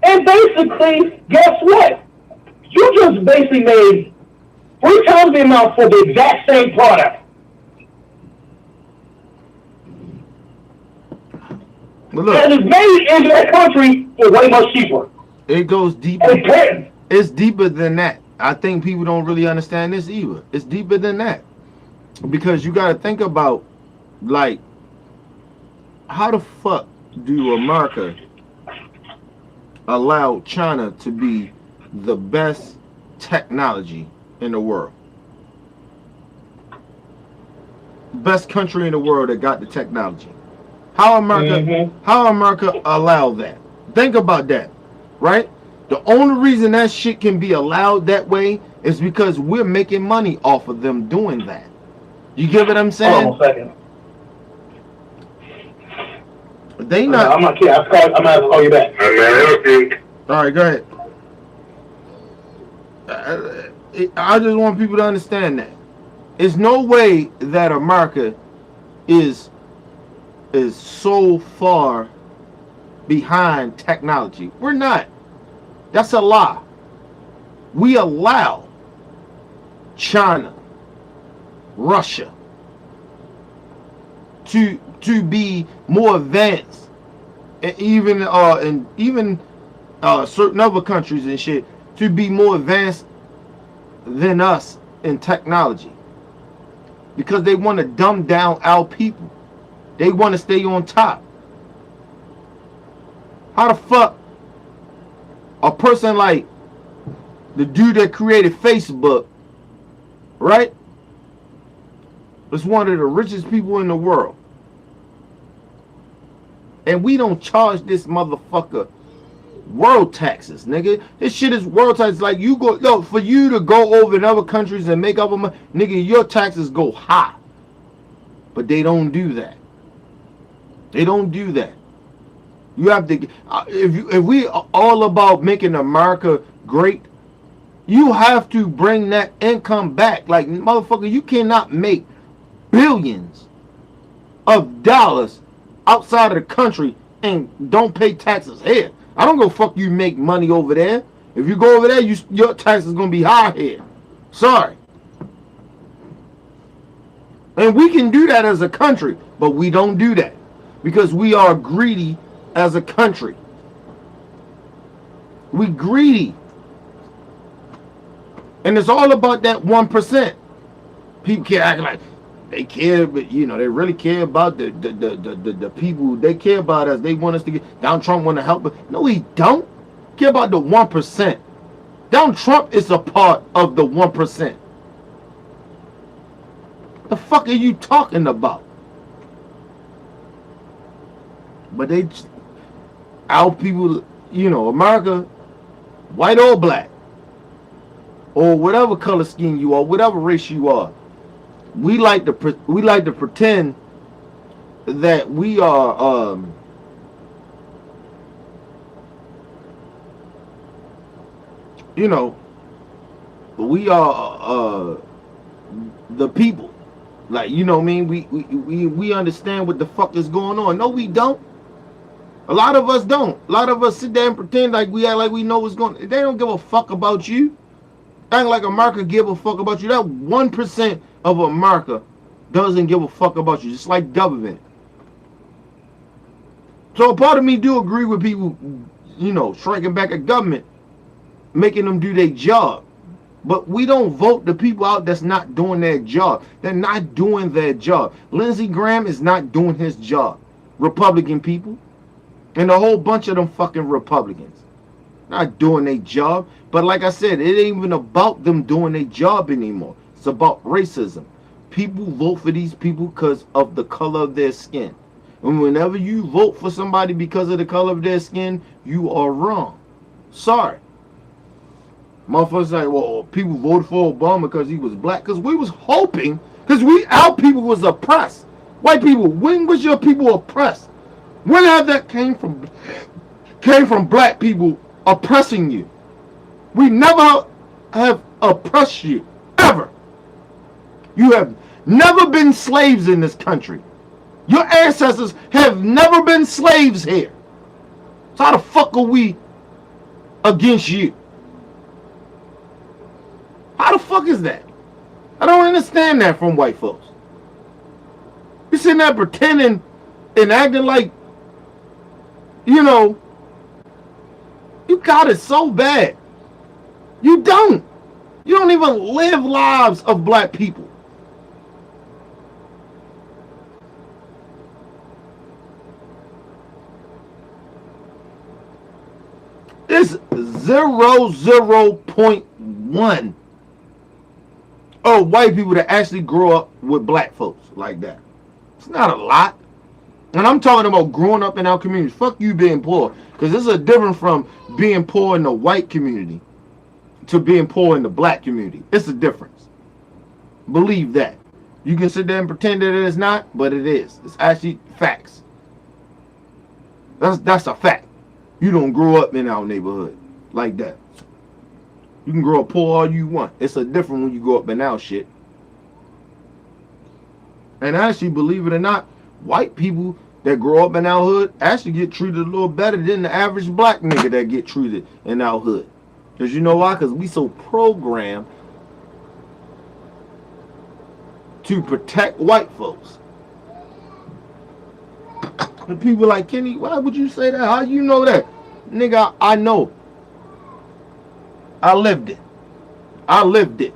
and basically, guess what? You just basically made 3 times the amount for the exact same product. Look, and it's made in that country for way much cheaper. It goes deeper. And pay. It's deeper than that. I think people don't really understand this either. It's deeper than that. Because you got to think about, like, how the fuck do America allow China to be the best technology in the world? Best country in the world that got the technology. How America allow that? Think about that, right? The only reason that shit can be allowed that way is because we're making money off of them doing that. You get what I'm saying? Hold on a second. They not. I'm not kidding. I'm gonna have to call you back. All right, go ahead. I just want people to understand that. There's no way that America is so far behind technology. We're not. That's a lie. We allow China, Russia to be more advanced, and even certain other countries and shit to be more advanced than us in technology, because they want to dumb down our people. They want to stay on top. How the fuck a person like the dude that created Facebook, right, was one of the richest people in the world, and we don't charge this motherfucker world taxes, nigga? This shit is world taxes. Like, you go, yo, for you to go over in other countries and make up a money, nigga, your taxes go high. But they don't do that. They don't do that. You have to, if we are all about making America great, you have to bring that income back. Like, motherfucker, you cannot make billions of dollars outside of the country and don't pay taxes here. I don't go fuck you make money over there. If you go over there, your taxes gonna be high here. Sorry. And we can do that as a country, but we don't do that because we are greedy as a country. We greedy. And it's all about that 1%. People can't act like they care, but you know, they really care about the people. They care about us. They want us to get, Donald Trump want to help us. No, he don't care about the 1%. Donald Trump is a part of the 1%. The fuck are you talking about? But they, our people, you know, America, white or black, or whatever color scheme you are, whatever race you are, we like to pretend that we are you know, we are the people. Like, you know what I mean? We understand what the fuck is going on. No, we don't. A lot of us don't. A lot of us sit there and pretend like we act like we know what's going on. They don't give a fuck about you. Act like America give a fuck about you. That 1% of America doesn't give a fuck about you. Just like government. So a part of me do agree with people, you know, shrinking back at government, making them do their job. But we don't vote the people out that's not doing their job. They're not doing their job. Lindsey Graham is not doing his job. Republican people. And a whole bunch of them fucking Republicans. Not doing their job. But like I said, it ain't even about them doing their job anymore. It's about racism. People vote for these people because of the color of their skin. And whenever you vote for somebody because of the color of their skin, you are wrong. Sorry. Motherfuckers like, well, people voted for Obama because he was black. Because we was hoping, because our people was oppressed. White people, when was your people oppressed? When have that came from black people oppressing you? We never have oppressed you. Ever. You have never been slaves in this country. Your ancestors have never been slaves here. So how the fuck are we against you? How the fuck is that? I don't understand that from white folks. You sitting there pretending and acting like, you know, You got it so bad. You don't. You don't even live lives of black people. It's 0.1 of white people that actually grow up with black folks like that. It's not a lot. And I'm talking about growing up in our communities. Fuck you being poor. Because this is different from being poor in the white community to being poor in the black community. It's a difference. Believe that. You can sit there and pretend that it is not, but it is. It's actually facts. That's a fact. You don't grow up in our neighborhood like that. You can grow up poor all you want. It's a different when you grow up in our shit. And actually, believe it or not, white people that grow up in our hood actually get treated a little better than the average black nigga that get treated in our hood. Because you know why? Because we so programmed to protect white folks. And people like, Kenny, why would you say that? How you know that? Nigga, I know. I lived it. I lived it.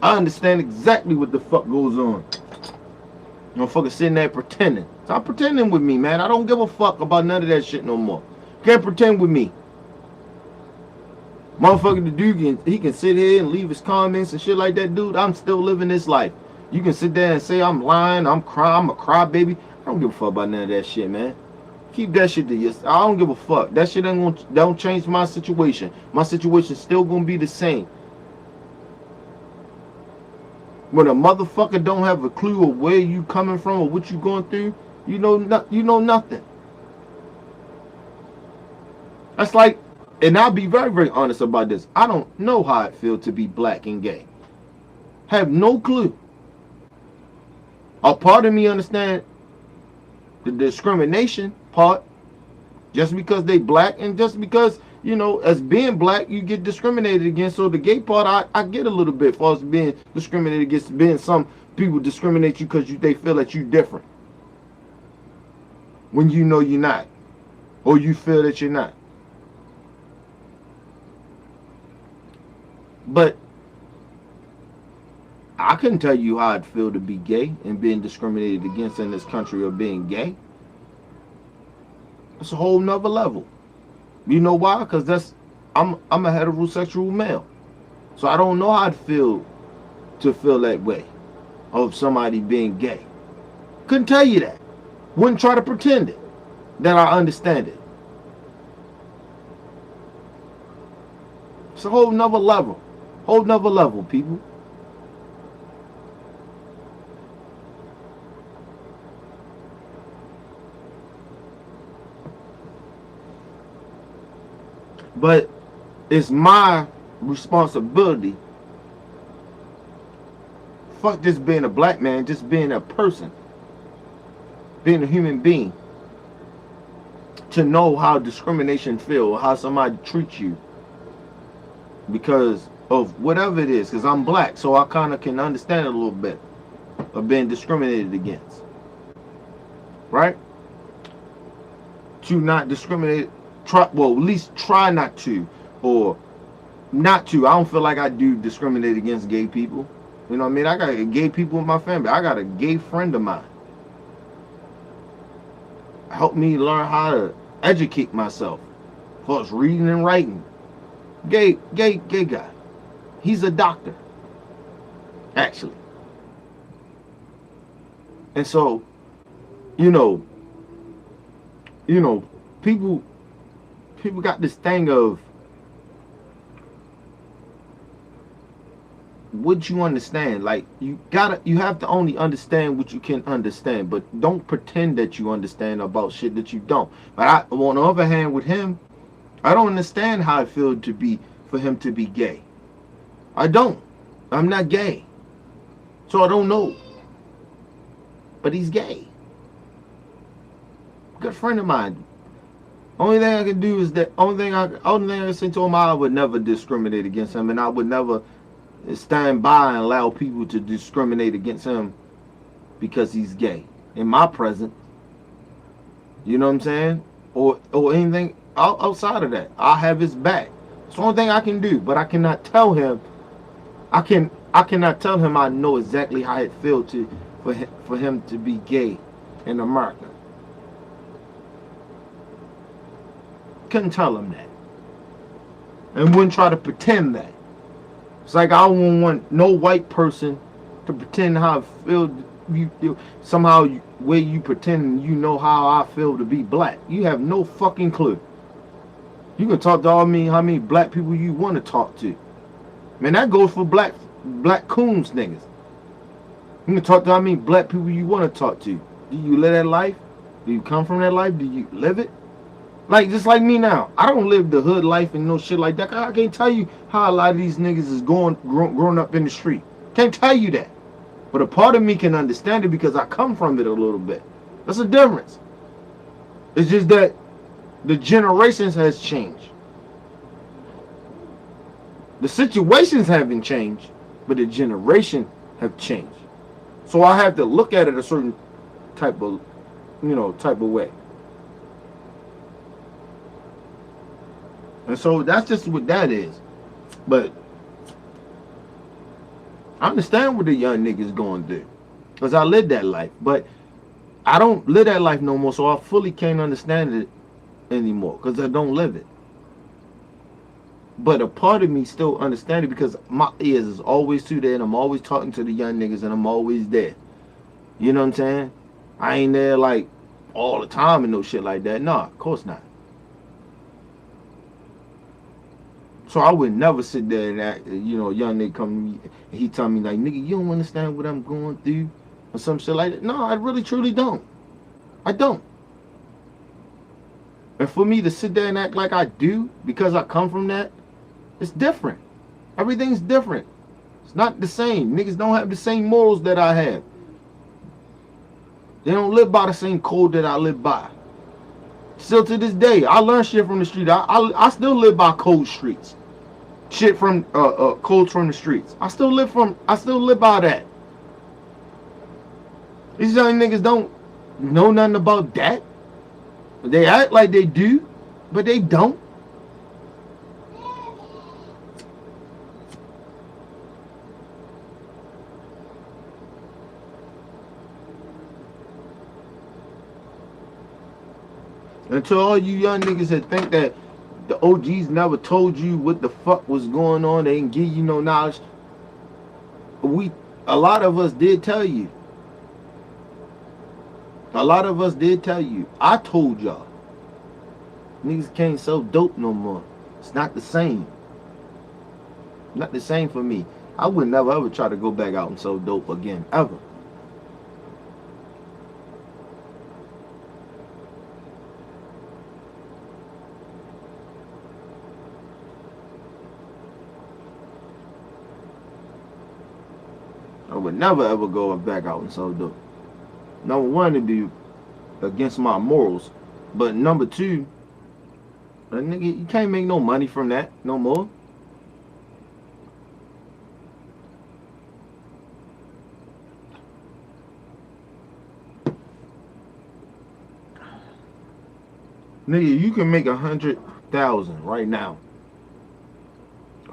I understand exactly what the fuck goes on. Motherfucker sitting there pretending. Stop pretending with me, man. I don't give a fuck about none of that shit no more. Can't pretend with me. Motherfucker, the dude he can sit here and leave his comments and shit like that, dude. I'm still living this life. You can sit there and say I'm lying, I'm crying, I'm a crybaby. I don't give a fuck about none of that shit, man. Keep that shit to yourself. I don't give a fuck. That shit don't change my situation. My situation's still gonna be the same. When a motherfucker don't have a clue of where you coming from or what you going through, you know nothing. That's like, and I'll be very, very honest about this. I don't know how it feels to be black and gay. Have no clue. A part of me understand the discrimination part, just because they black and just because, you know, as being black, you get discriminated against. So the gay part, I get a little bit for us being discriminated against. Being some people discriminate you because they feel that you different when you know you're not, or you feel that you're not. But I couldn't tell you how I'd feel to be gay and being discriminated against in this country of being gay. It's a whole nother level. You know why? Because I'm a heterosexual male. So I don't know how I'd feel to feel that way of somebody being gay. Couldn't tell you that. Wouldn't try to pretend it, that I understand it. It's a whole nother level. Whole nother level, people. But it's my responsibility. Fuck just being a black man, just being a person, being a human being, to know how discrimination feels, how somebody treats you because of whatever it is. Because I'm black, so I kind of can understand a little bit of being discriminated against. Right? To not discriminate. At least try not to, or not to. I don't feel like I do discriminate against gay people. You know what I mean? I got gay people in my family. I got a gay friend of mine. Helped me learn how to educate myself. Plus reading and writing. Gay guy. He's a doctor. Actually. And so, you know, people got this thing of what you understand. Like you have to only understand what you can understand, but don't pretend that you understand about shit that you don't. But on the other hand, with him, I don't understand how it feels for him to be gay. I don't. I'm not gay, so I don't know. But he's gay. Good friend of mine. Only thing I can do is that only thing I can say to him, I would never discriminate against him, and I would never stand by and allow people to discriminate against him because he's gay in my presence. You know what I'm saying? Or anything outside of that, I have his back. It's the only thing I can do. But I cannot tell him. I cannot tell him I know exactly how it feels to for him to be gay in America. Couldn't tell him that, and wouldn't try to pretend that. It's like I don't want no white person to pretend how I feel. Somehow where you pretend you know how I feel to be black. You have no fucking clue. You can talk to how many black people you want to talk to. Man, that goes for black coons niggas. You can talk to how many black people you want to talk to. Do you live that life? Do you come from that life? Do you live it? Like, just like me now. I don't live the hood life and no shit like that. I can't tell you how a lot of these niggas is growing up in the street. Can't tell you that. But a part of me can understand it because I come from it a little bit. That's a difference. It's just that the generations has changed. The situations haven't changed, but the generation have changed. So I have to look at it a certain type of way. And so that's just what that is. But I understand what the young niggas going through. Because I lived that life. But I don't live that life no more, so I fully can't understand it anymore. Because I don't live it. But a part of me still understands it because my ears is always to there and I'm always talking to the young niggas and I'm always there. You know what I'm saying? I ain't there like all the time and no shit like that. Nah, of course not. So I would never sit there and act, a young nigga come to me and he tell me like, nigga, you don't understand what I'm going through or some shit like that. No, I really truly don't. I don't. And for me to sit there and act like I do because I come from that, it's different. Everything's different. It's not the same. Niggas don't have the same morals that I have. They don't live by the same code that I live by. Still to this day, I learn shit from the street. I still live by cold streets. Shit from codes from the streets. I still live by that. These young niggas don't know nothing about that. They act like they do, but they don't. And to all you young niggas that think that the OGs never told you what the fuck was going on, they didn't give you no knowledge. A lot of us did tell you. A lot of us did tell you. I told y'all. Niggas can't sell dope no more. It's not the same. Not the same for me. I would never ever try to go back out and sell dope again, ever. I would never ever go back out and sell dope. Number one, it'd be against my morals. But number two, nigga, you can't make no money from that no more. Nigga, you can make 100,000 right now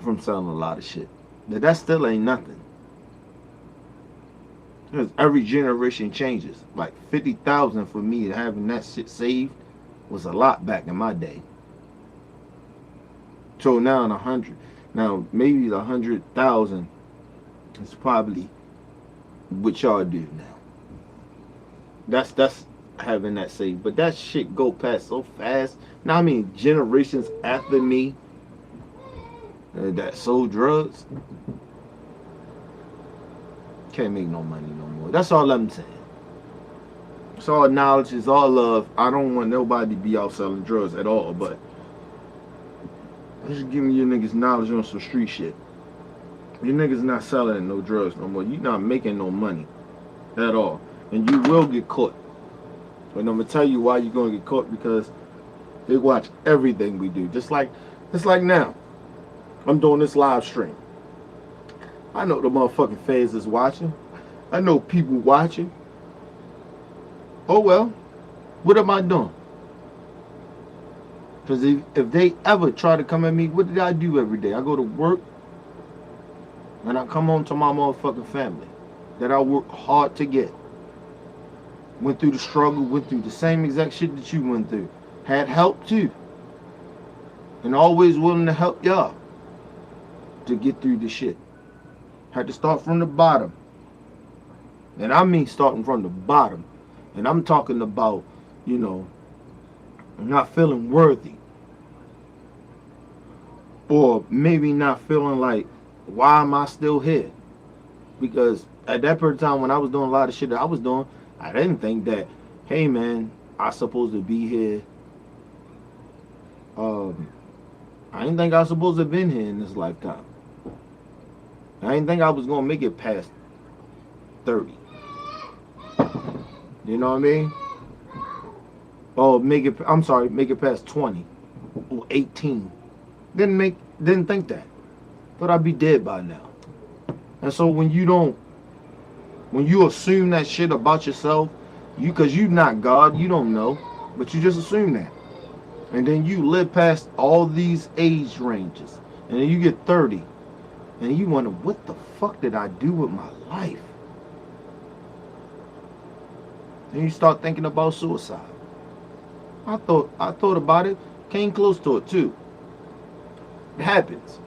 from selling a lot of shit. That still ain't nothing. Because every generation changes. Like 50,000 for me, having that shit saved was a lot back in my day. So now in 100, now maybe the 100,000 is probably what y'all do now. That's having that saved. But that shit go past so fast. Now I mean generations after me that sold drugs. Can't make no money no more. That's all I'm saying. It's all knowledge, it's all love. I don't want nobody to be out selling drugs at all, but just giving you niggas knowledge on some street shit. You niggas not selling no drugs no more. You not making no money at all. And you will get caught. But I'm gonna tell you why you're gonna get caught, because they watch everything we do. Just like now. I'm doing this live stream. I know the motherfucking feds is watching. I know people watching. Oh well, what am I doing? Because if they ever try to come at me, what did I do every day? I go to work and I come home to my motherfucking family that I worked hard to get. Went through the struggle, went through the same exact shit that you went through. Had help too. And always willing to help y'all to get through the shit. Had to start from the bottom. And I mean starting from the bottom. And I'm talking about, you know, not feeling worthy. Or maybe not feeling like, why am I still here? Because at that period of time when I was doing a lot of shit that I was doing, I didn't think that, hey man, I supposed to be here. I didn't think I was supposed to have been here in this lifetime. I didn't think I was gonna make it past 30. You know what I mean? Or make it past 20 or 18. Didn't think that. But I'd be dead by now. And so when you assume that shit about yourself, because you're not God, you don't know, but you just assume that. And then you live past all these age ranges. And then you get 30. And you wonder, what the fuck did I do with my life? Then you start thinking about suicide. I thought about it, came close to it too. It happens.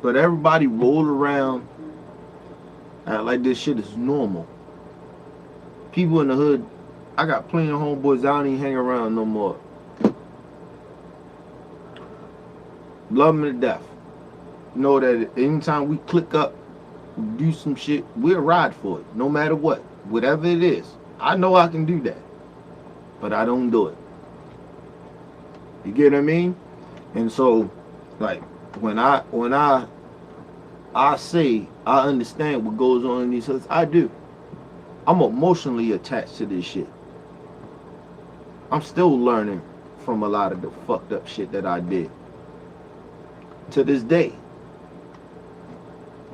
But everybody roll around act like this shit is normal. People in the hood, I got plenty of homeboys I don't even hang around no more. Love them to death. Know that anytime we click up, do some shit, we'll ride for it, no matter what. Whatever it is. I know I can do that. But I don't do it. You get what I mean? And so, like, when I say I understand what goes on in these hoods, I do. I'm emotionally attached to this shit. I'm still learning from a lot of the fucked up shit that I did. To this day.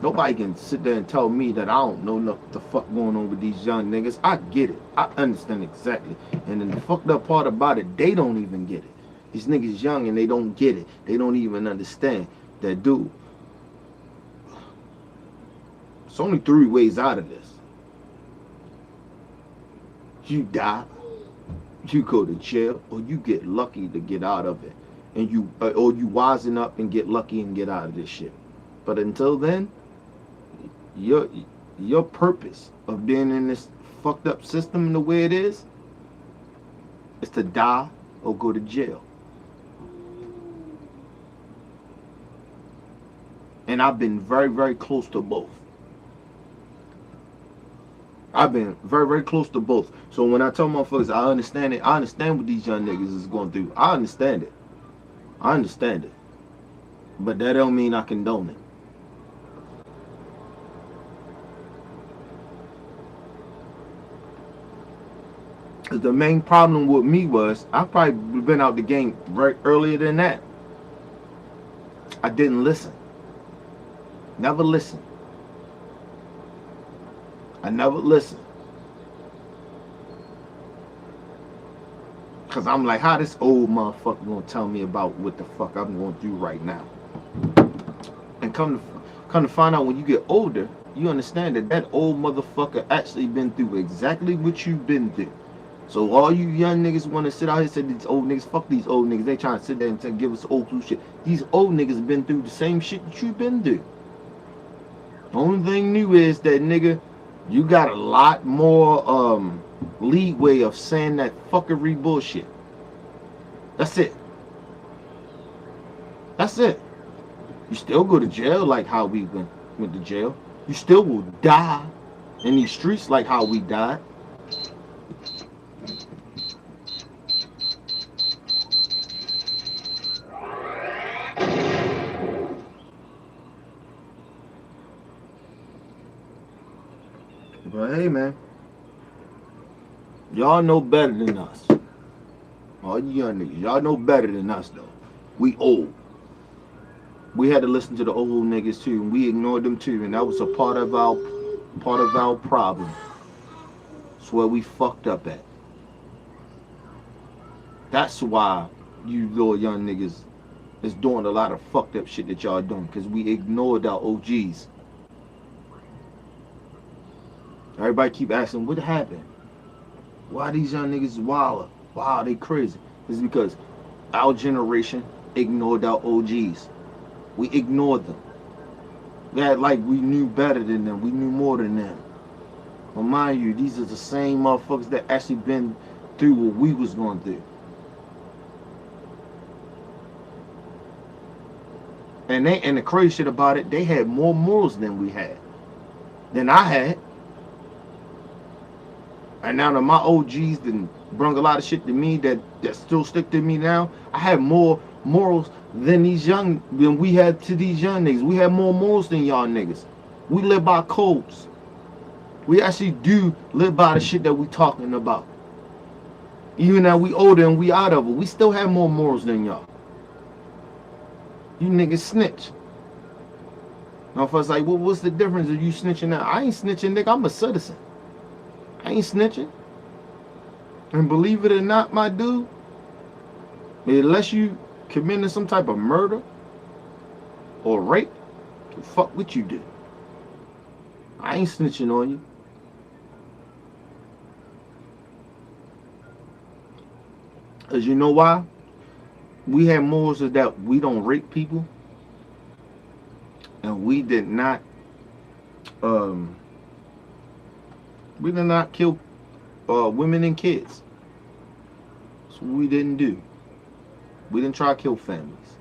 Nobody can sit there and tell me that I don't know what the fuck going on with these young niggas. I get it. I understand exactly. And then the fucked up part about it, they don't even get it. These niggas young and they don't get it. They don't even understand that, dude, it's only 3 ways out of this. You die, you go to jail, or you get lucky to get out of it. And you wisen up and get lucky and get out of this shit. But until then, your purpose of being in this fucked up system the way it is to die or go to jail. And I've been very, very close to both. I've been very, very close to both. So when I tell motherfuckers, I understand it. I understand what these young niggas is going through. I understand it. I understand it. But that don't mean I condone it. Because the main problem with me was, I probably been out the game right earlier than that. I didn't listen. Never listened. I never listened. Because I'm like, how this old motherfucker gonna tell me about what the fuck I'm going through right now? And come to find out, when you get older, you understand that old motherfucker actually been through exactly what you've been through. So all you young niggas want to sit out here and say these old niggas, fuck these old niggas. They trying to sit there and give us old school shit. These old niggas been through the same shit that you've been through. The only thing new is that, nigga, you got a lot more leeway of saying that fuckery bullshit. That's it. That's it. You still go to jail like how we went to jail. You still will die in these streets like how we died. But hey, man, y'all know better than us. All you young niggas, y'all know better than us, though. We old. We had to listen to the old niggas too, and we ignored them too, and that was a part of our problem. It's where we fucked up at. That's why you little young niggas is doing a lot of fucked up shit that y'all doing, because we ignored our OGs. Everybody keep asking, what happened? Why these young niggas wild? Wow, they crazy. It's because our generation ignored our OGs. We ignored them. We had like we knew better than them. We knew more than them. But mind you, these are the same motherfuckers that actually been through what we was going through. And the crazy shit about it, they had more morals than we had. Than I had. And now that my OGs done brung a lot of shit to me that still stick to me now, I have more morals than we had to these young niggas. We have more morals than y'all niggas. We live by codes. We actually do live by the shit that we talking about. Even now we older and we out of it, we still have more morals than y'all. You niggas snitch. Motherfuckers like, well, what's the difference of you snitching now? I ain't snitching, nigga. I'm a citizen. I ain't snitching. And believe it or not, my dude, unless you committing some type of murder or rape, the fuck what you do? I ain't snitching on you. Cause you know why? We have morals of that we don't rape people, and we did not kill women and kids. That's what we didn't do. We didn't try to kill families.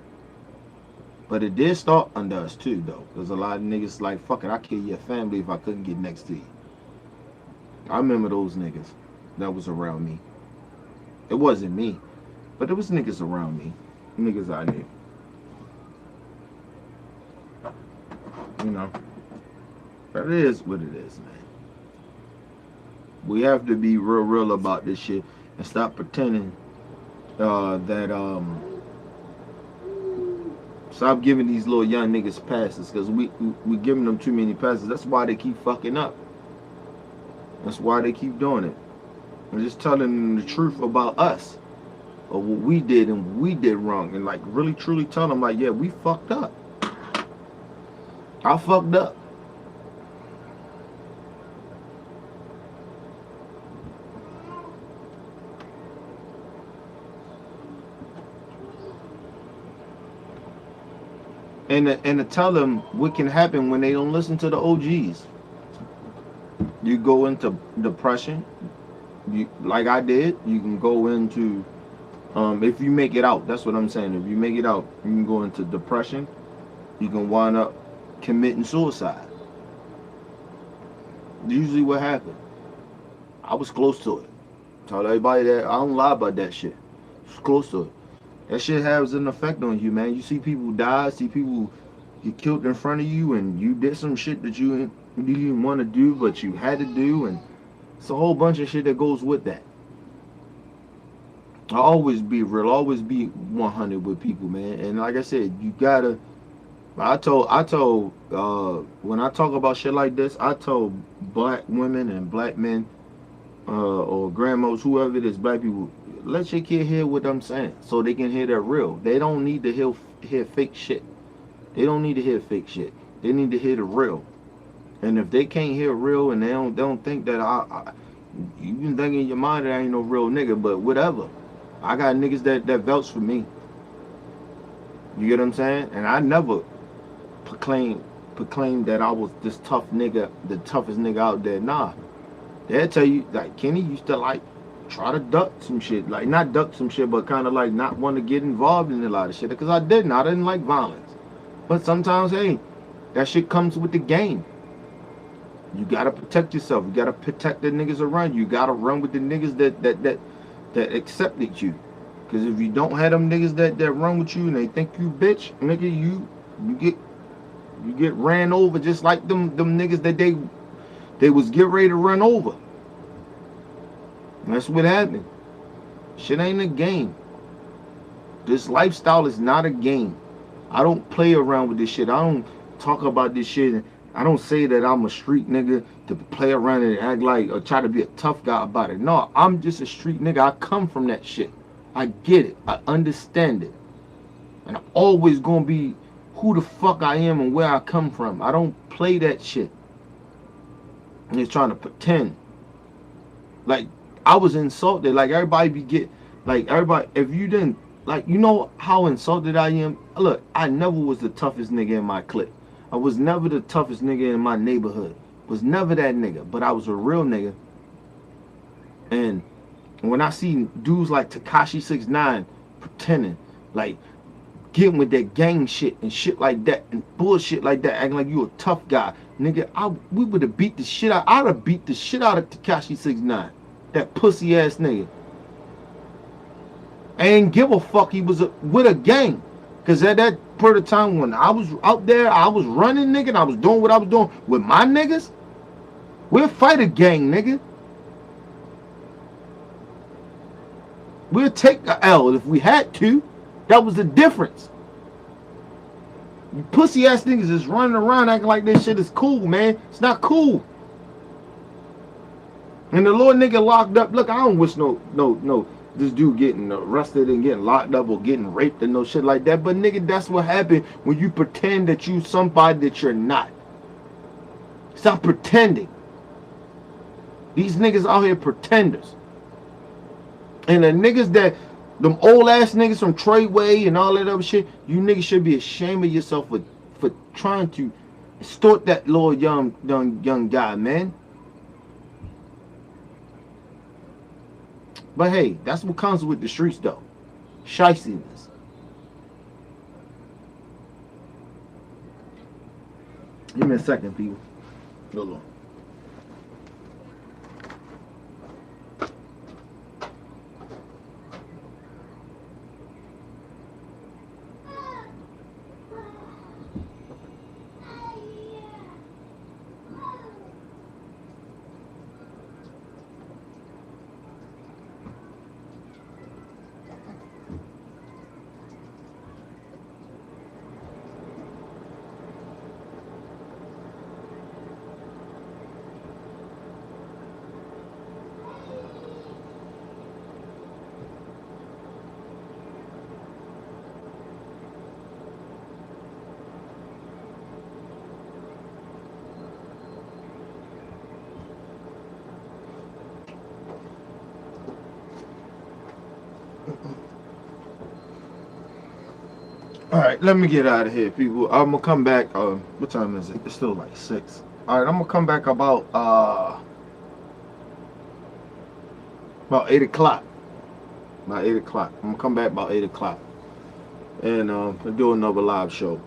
But it did start under us too, though. Because a lot of niggas like, fuck it, I'd kill your family if I couldn't get next to you. I remember those niggas that was around me. It wasn't me, but there was niggas around me. Niggas I knew. You know. But it is what it is, man. We have to be real about this shit and stop pretending stop giving these little young niggas passes, because we giving them too many passes. That's why they keep fucking up. That's why they keep doing it. I'm just telling them the truth about us, or what we did and what we did wrong, and like really truly tell them like, yeah, we fucked up. I fucked up. And to tell them what can happen when they don't listen to the OGs. You go into depression, like I did. You can go into, if you make it out, that's what I'm saying. If you make it out, you can go into depression. You can wind up committing suicide. Usually what happened. I was close to it. Tell everybody that I don't lie about that shit. I was close to it. That shit has an effect on you, man. You see people die, see people get killed in front of you, and you did some shit that you didn't want to do, but you had to do, and it's a whole bunch of shit that goes with that. I'll always be real, always be 100 with people, man. And like I said, you gotta. I told when I talk about shit like this, I told black women and black men, or grandmas, whoever it is, black people, let your kid hear what I'm saying so they can hear that real. They don't need to hear fake shit. They don't need to hear fake shit. They need to hear the real. And if they can't hear real and they don't think that you can think in your mind that I ain't no real nigga, but whatever. I got niggas that vouch for me. You get what I'm saying? And I never proclaimed that I was this tough nigga, the toughest nigga out there. Nah. They'll tell you, like, Kenny used to like try to duck some shit. Like, not duck some shit, but kind of like not want to get involved in a lot of shit. Because I didn't like violence. But sometimes, hey, that shit comes with the game. You gotta protect yourself. You gotta protect the niggas around you. You gotta run with the niggas that accepted you. Because if you don't have them niggas that run with you and they think you bitch, nigga, you get ran over just like them niggas that they was get ready to run over. And that's what happened. Shit ain't a game. This lifestyle is not a game. I don't play around with this shit. I don't talk about this shit. I don't say that I'm a street nigga to play around and act like or try to be a tough guy about it. No, I'm just a street nigga. I come from that shit. I get it. I understand it. And I'm always gonna be who the fuck I am and where I come from. I don't play that shit. And he's trying to pretend. Like, I was insulted. Like, everybody if you didn't, like, you know how insulted I am? Look, I never was the toughest nigga in my clique. I was never the toughest nigga in my neighborhood. Was never that nigga. But I was a real nigga. And when I see dudes like Tekashi 6ix9ine pretending, like, getting with that gang shit and shit like that and bullshit like that, acting like you a tough guy, nigga, we would have beat the shit out. I'd have beat the shit out of Tekashi 6ix9ine, that pussy ass nigga. I ain't give a fuck he was with a gang, cause at that point of time when I was out there, I was running, nigga, and I was doing what I was doing with my niggas. We'll fight a gang, nigga. We'll take a L if we had to. That was the difference. You pussy ass niggas is running around acting like this shit is cool, man. It's not cool. And the little nigga locked up. Look, I don't wish no this dude getting arrested and getting locked up or getting raped and no shit like that. But nigga, that's what happened when you pretend that you somebody that you're not. Stop pretending. These niggas out here pretenders. And the niggas that, them old ass niggas from Treyway and all that other shit, you niggas should be ashamed of yourself for trying to extort that little young guy, man. But hey, that's what comes with the streets though. Shiciness. Give me a second, people. Hold on. Alright, let me get out of here, people. I'm gonna come back. What time is it? It's still like 6. Alright, I'm gonna come back about 8 o'clock. About 8 o'clock. I'm gonna come back about 8 o'clock. And do another live show.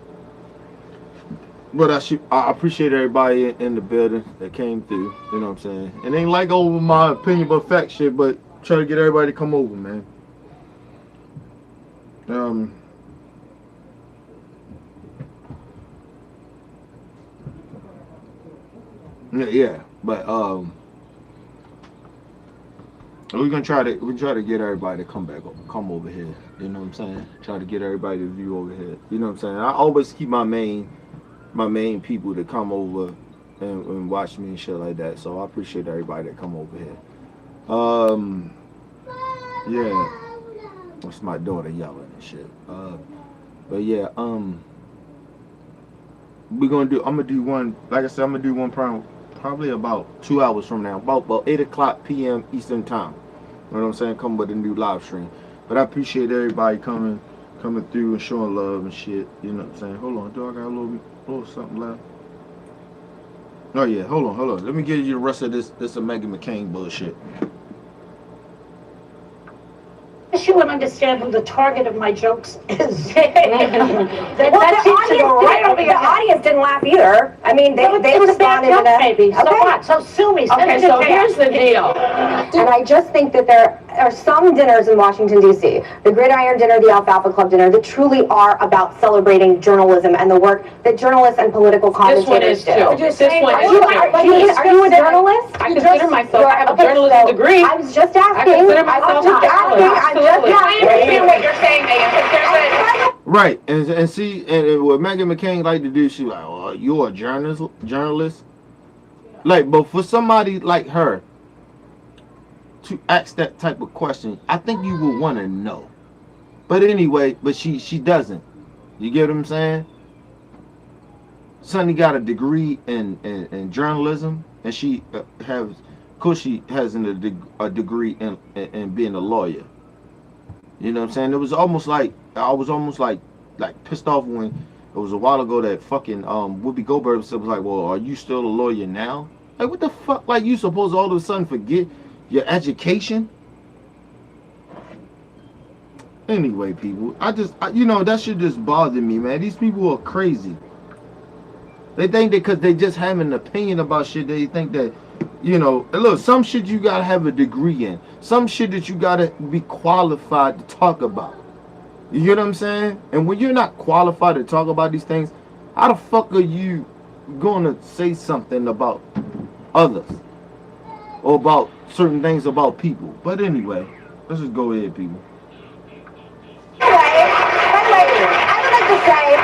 But I appreciate everybody in the building that came through. You know what I'm saying? It ain't like over my opinion but fact shit, but try to get everybody to come over, man. Yeah, but we try to get everybody to come over here. You know what I'm saying? Try to get everybody to view over here. You know what I'm saying? I always keep my main people to come over and watch me and shit like that. So I appreciate everybody that come over here. Yeah, that's my daughter yelling and shit. But yeah, I'm gonna do one. Like I said, I'm gonna do one probably about 2 hours from now, about 8 o'clock p.m. Eastern time. You know what I'm saying? Come with a new live stream. But I appreciate everybody coming through and showing love and shit. You know what I'm saying? Hold on, do I got a little something left? Oh yeah, hold on. Let me give you the rest of this Omega McCain bullshit. You would understand who the target of my jokes is. The audience didn't laugh either. I mean, they responded to that. Maybe. So what? So sue me. Okay, so here's the deal. And I just think that there are some dinners in Washington, D.C., the Gridiron Dinner, the Alfalfa Club Dinner, that truly are about celebrating journalism and the work that journalists and political commentators do. Are you a journalist? I consider myself, I have a journalism degree. I was just asking. I consider myself a journalist. I understand what you're saying, man. Right, and see, and what Megan McCain like to do, she like, oh, you're a journalist? Like, but for somebody like her, to ask that type of question, I think you would want to know. But anyway, but she doesn't. You get what I'm saying? Sonny got a degree in journalism, and she has, of course, she has a degree in being a lawyer. You know what I'm saying? It was almost like I was almost like pissed off when it was a while ago that fucking Whoopi Goldberg was like, "Well, are you still a lawyer now?" Like, what the fuck? Like, you supposed to all of a sudden forget your education? Anyway, people, you know, that shit just bothered me, man. These people are crazy. They think that because they just have an opinion about shit, they think that, you know, look, some shit you gotta have a degree in. Some shit that you gotta be qualified to talk about. You get what I'm saying? And when you're not qualified to talk about these things, how the fuck are you gonna say something about others? Or about certain things about people? But anyway, let's just go ahead, people. Anyway, I would like to say,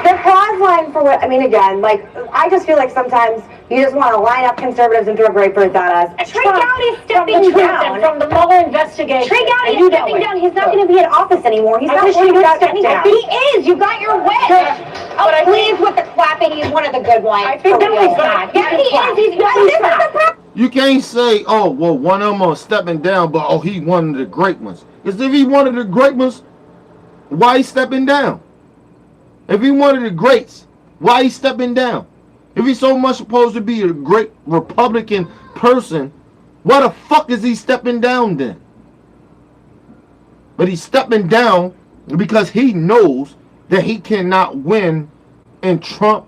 the pause line for what, I mean, again, like, I just feel like sometimes you just want to line up conservatives and throw grapefruits at us. Trey Gowdy's stepping down from the Mueller investigation. Trey Gowdy is stepping down. He's not going to be in office anymore. He's not going to step down. He is. You got your wish. Oh, please, with the clapping, he's one of the good ones. I think that he's not. Yeah, he is. He's not. You can't say, oh, well, one of them are stepping down, but, oh, he one of the great ones. Because if he one of the great ones, why he stepping down? If he one of the greats, why he stepping down? If he's so much supposed to be a great Republican person, why the fuck is he stepping down then? But he's stepping down because he knows that he cannot win in Trumpism.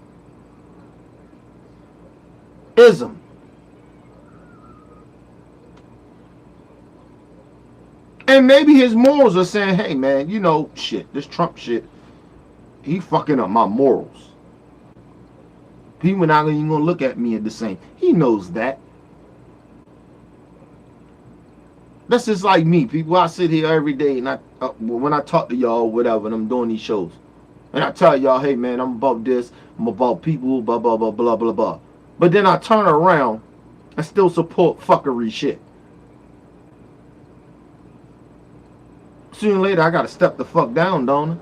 And maybe his morals are saying, hey man, you know, shit, this Trump shit, he fucking up my morals. People not even gonna look at me the same. He knows that. That's just like me, people. I sit here every day and when I talk to y'all, whatever, and I'm doing these shows, and I tell y'all, hey man, I'm about this, I'm about people, blah blah blah blah blah blah. But then I turn around and still support fuckery shit. Sooner or later, I gotta step the fuck down, don't I?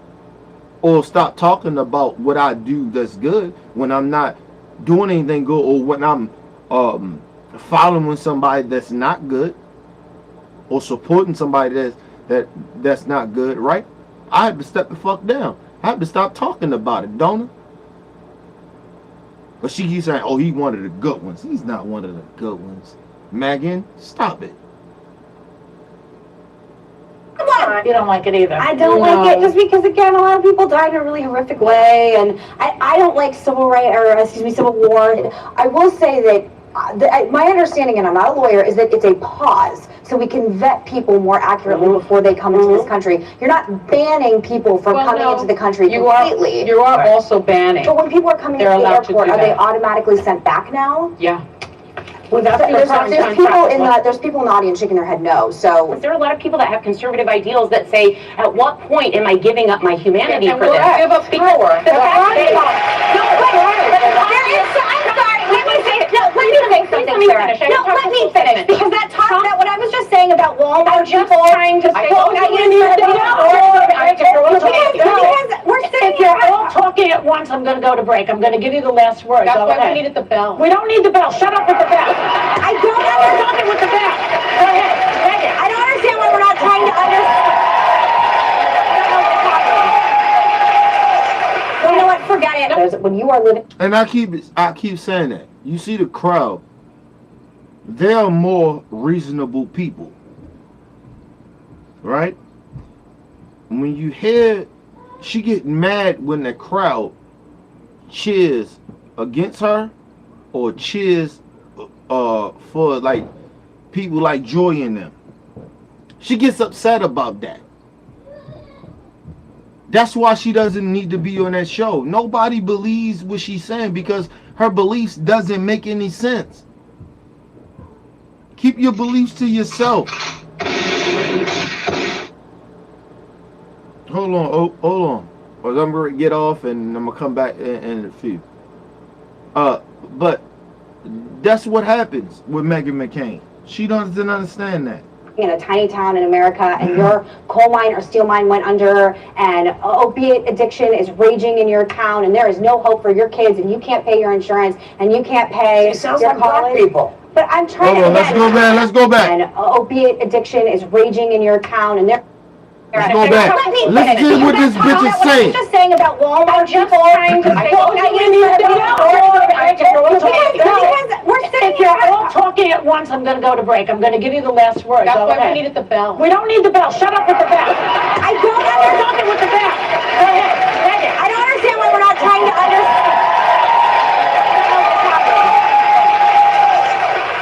Or stop talking about what I do that's good when I'm not doing anything good, or when I'm following somebody that's not good, or supporting somebody that's not good, right? I have to step the fuck down. I have to stop talking about it, don't I? But she keeps saying, oh, he's one of the good ones. He's not one of the good ones. Megan, stop it. You don't like it either. I don't like it just because, again, a lot of people died in a really horrific way, and I don't like civil war. I will say that my understanding, and I'm not a lawyer, is that it's a pause so we can vet people more accurately before they come into this country. You're not banning people from coming into the country completely. You are also banning. But when people are coming into the airport, are they automatically sent back now? Yeah. There's people in the audience shaking their head no. So there are a lot of people that have conservative ideals that say, at what point am I giving up my humanity for this? Give up power. I'm sorry. Let me say something, Sarah. No, let me finish, because that talks about what I was just saying about Walmart people. Trying to say, we're sitting if you're all talking at once, I'm going to go to break. I'm going to give you the last word. That's why we needed the bell. We don't need the bell. Shut up with the bell. I don't understand with the bell. Go ahead. Megan. I don't understand why we're not trying to understand. You know what? Forget it. When you are living. And I keep saying that. You see the crowd. They are more reasonable people. Right? When you hear she get mad when the crowd cheers against her or cheers for like people like Joy in them. She gets upset about that. That's why she doesn't need to be on that show. Nobody believes what she's saying because her beliefs doesn't make any sense. Keep your beliefs to yourself. Hold on. Or I'm going to get off and I'm going to come back in a few. But that's what happens with Meghan McCain. She doesn't understand that. In a tiny town in America, and your coal mine or steel mine went under, and opiate addiction is raging in your town, and there is no hope for your kids, and you can't pay your insurance, and you can't pay It sounds your like black college. people. But I'm trying Hold on, to let's go back. Let's go back. And opiate addiction is raging in your town, and there. Let's go back. Listen to what this bitch is saying. I'm just saying about Walmart I'm just people. trying to say- Well, now you need to be because we're sitting If you're here. all talking at once, I'm gonna go to break. I'm gonna give you the last word. That's why we Okay. needed the bell. We don't need the bell. Shut up with the bell. I don't You're understand. talking with the bell. Go ahead. Say it. I don't understand why we're not trying to understand.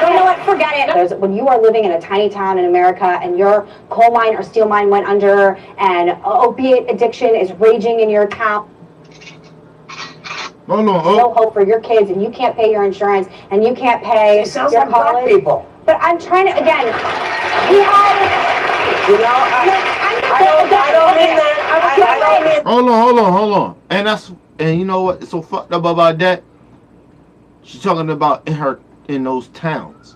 You know what? Forget it. When you are living in a tiny town in America, and your coal mine or steel mine went under, and opiate addiction is raging in your town. Hold on. No Oh, hope for your kids, and you can't pay your insurance, and you can't pay It sounds your like black college. people. But I'm trying to, again, we have. You know, I don't mean that. I don't mean. hold on. And you know what? It's so fucked up about that. She's talking about in those towns.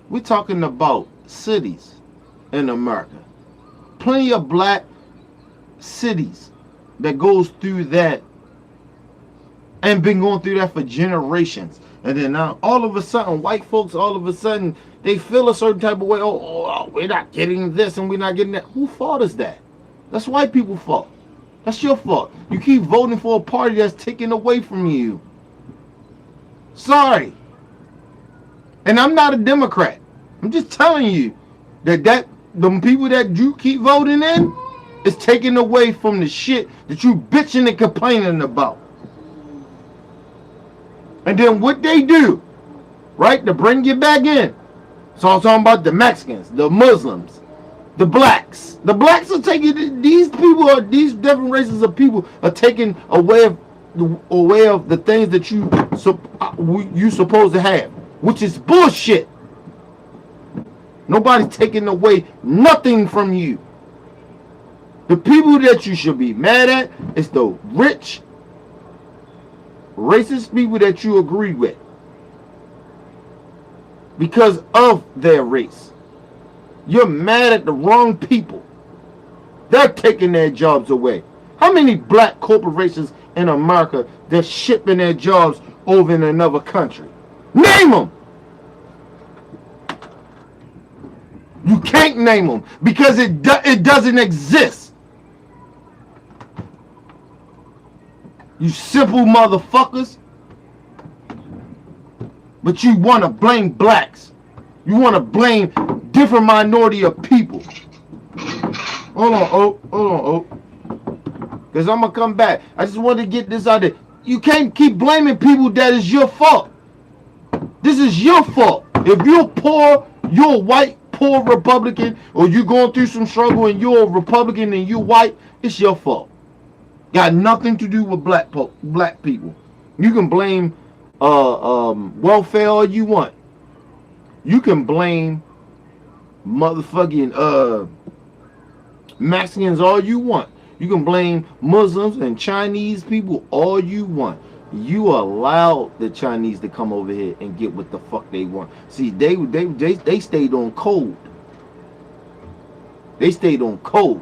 We're talking about cities in America. Plenty of black cities that goes through that and been going through that for generations. And then now all of a sudden, white folks, all of a sudden, they feel a certain type of way. Oh, we're not getting this and we're not getting that. Who fault is that? That's white people's fault. That's your fault. You keep voting for a party that's taken away from you. Sorry. And I'm not a Democrat. I'm just telling you that the people that you keep voting in is taken away from the shit that you bitching and complaining about. And then what they do, right, to bring you back in. So I'm talking about the Mexicans, the Muslims, the blacks. The blacks are taking, these different races of people are taking away of the things that you supposed to have, which is bullshit. Nobody's taking away nothing from you. The people that you should be mad at is the rich, racist people that you agree with because of their race. You're mad at the wrong people. They're taking their jobs away. How many black corporations in America that's shipping their jobs over in another country? Name them. You can't name them because it doesn't exist. You simple motherfuckers. But you want to blame blacks. You want to blame different minority of people. Hold on, because I'm going to come back. I just want to get this out there. You can't keep blaming people that is your fault. This is your fault. If you're poor, you're a white, poor Republican, or you're going through some struggle and you're a Republican and you're white, it's your fault. Got nothing to do with black people. You can blame welfare all you want. You can blame motherfucking Mexicans all you want. You can blame Muslims and Chinese people all you want. You allow the Chinese to come over here and get what the fuck they want. See, they stayed on code. They stayed on code.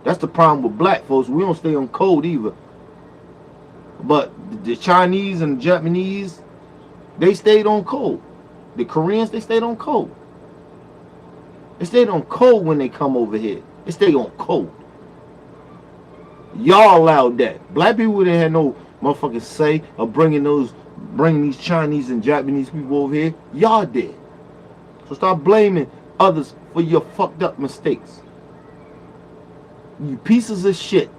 That's the problem with black folks. We don't stay on code either. But the Chinese and the Japanese, they stayed on code. The Koreans, they stayed on code. They stayed on code when they come over here. They stay on code. Y'all allowed that. Black people didn't have no motherfucking say of bringing these Chinese and Japanese people over here. Y'all did. So stop blaming others for your fucked up mistakes. You pieces of shit.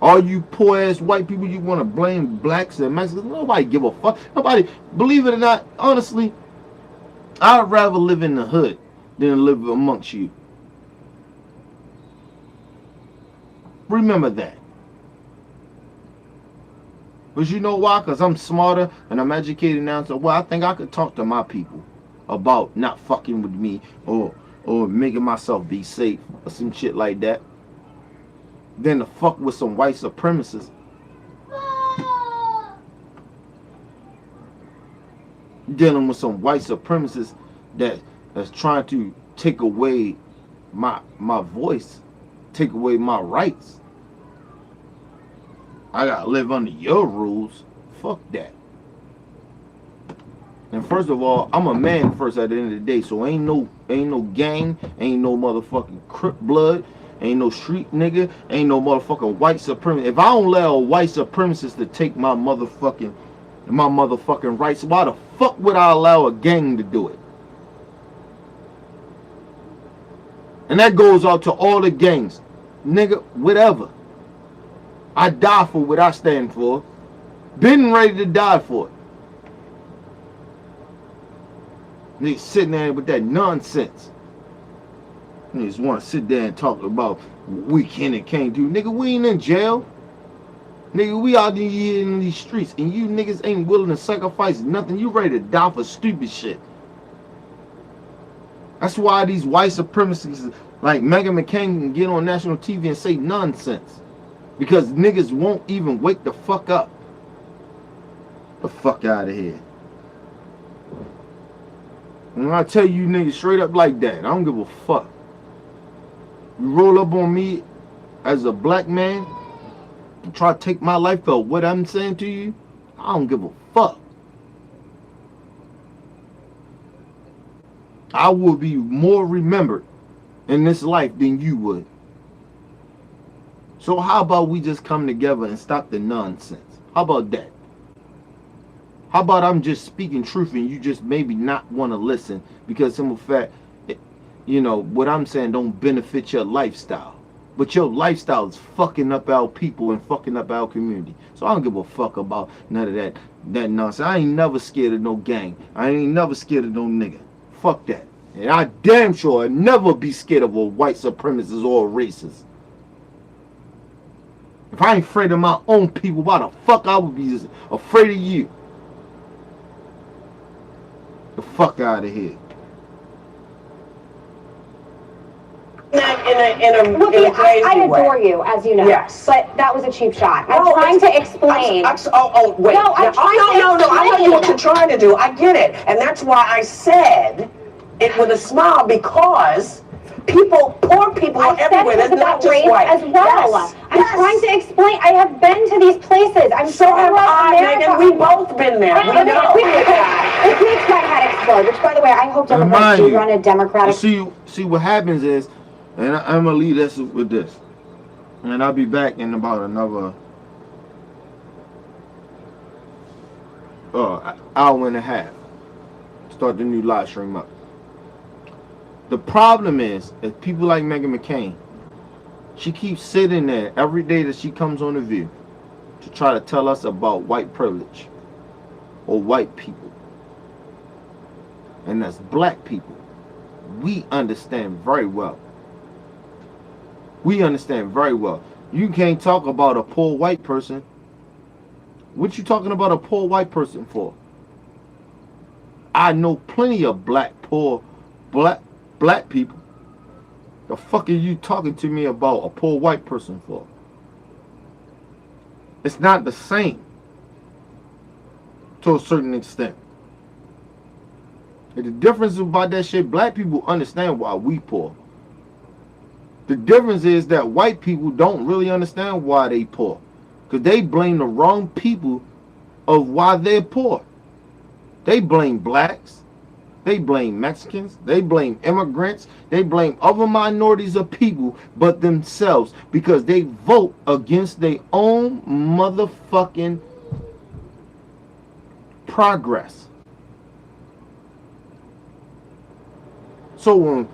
All you poor ass white people, you want to blame blacks and Mexicans. Nobody give a fuck. Nobody, believe it or not, honestly, I'd rather live in the hood than live amongst you. Remember that. But you know why? Because I'm smarter and I'm educated now. So, well, I think I could talk to my people about not fucking with me or making myself be safe or some shit like that. Than to fuck with some white supremacists. dealing with some white supremacists that's trying to take away my voice, take away my rights. I gotta live under your rules. Fuck that. And first of all, I'm a man first at the end of the day, so ain't no gang, ain't no motherfucking Crip blood, ain't no street nigga, ain't no motherfucking white supremacist. If I don't allow a white supremacist to take my motherfucking rights, why the fuck would I allow a gang to do it? And that goes out to all the gangs. Nigga, whatever. I die for what I stand for. Been ready to die for it. Niggas sitting there with that nonsense. Niggas want to sit there and talk about what we can and can't do. Nigga, we ain't in jail. Nigga, we out here in these streets, and you niggas ain't willing to sacrifice nothing. You ready to die for stupid shit. That's why these white supremacists like Meghan McCain can get on national TV and say nonsense. Because niggas won't even wake the fuck up. The fuck out of here. And I tell you niggas straight up like that, I don't give a fuck. You roll up on me as a black man, and try to take my life for what I'm saying to you, I don't give a fuck. I will be more remembered in this life than you would. So how about we just come together and stop the nonsense? How about that? How about I'm just speaking truth and you just maybe not want to listen because simple fact, you know, what I'm saying don't benefit your lifestyle. But your lifestyle is fucking up our people and fucking up our community. So I don't give a fuck about none of that nonsense. I ain't never scared of no gang. I ain't never scared of no nigga. Fuck that. And I damn sure I'd never be scared of a white supremacist or a racist. If I ain't afraid of my own people, why the fuck I would be afraid of you? The fuck out of here. I adore you, as you know. Yes. But that was a cheap shot. I'm trying to explain. Wait. No, I'm trying No. I know what you're trying to do. I get it. And that's why I said it with a smile, because poor people are everywhere. There's not just white. As well. Yes. I'm trying to explain. I have been to these places. I'm so have I, Megan. We've both been there. We know. It makes my head explode. Which, by the way, I hope Democrats do run a Democratic. See what happens is, and I'm gonna leave this with this, and I'll be back in about another hour and a half. Start the new live stream up. The problem is people like Meghan McCain, she keeps sitting there every day that she comes on The View to try to tell us about white privilege or white people. And that's black people. We understand very well. We understand very well. You can't talk about a poor white person. What you talking about a poor white person for? I know plenty of poor black people. The fuck are you talking to me about a poor white person for? It's not the same to a certain extent. And the difference about that shit, black people understand why we poor. The difference is that white people don't really understand why they poor. Because they blame the wrong people of why they're poor. They blame blacks. They blame Mexicans. They blame immigrants. They blame other minorities of people but themselves because they vote against their own motherfucking progress. So when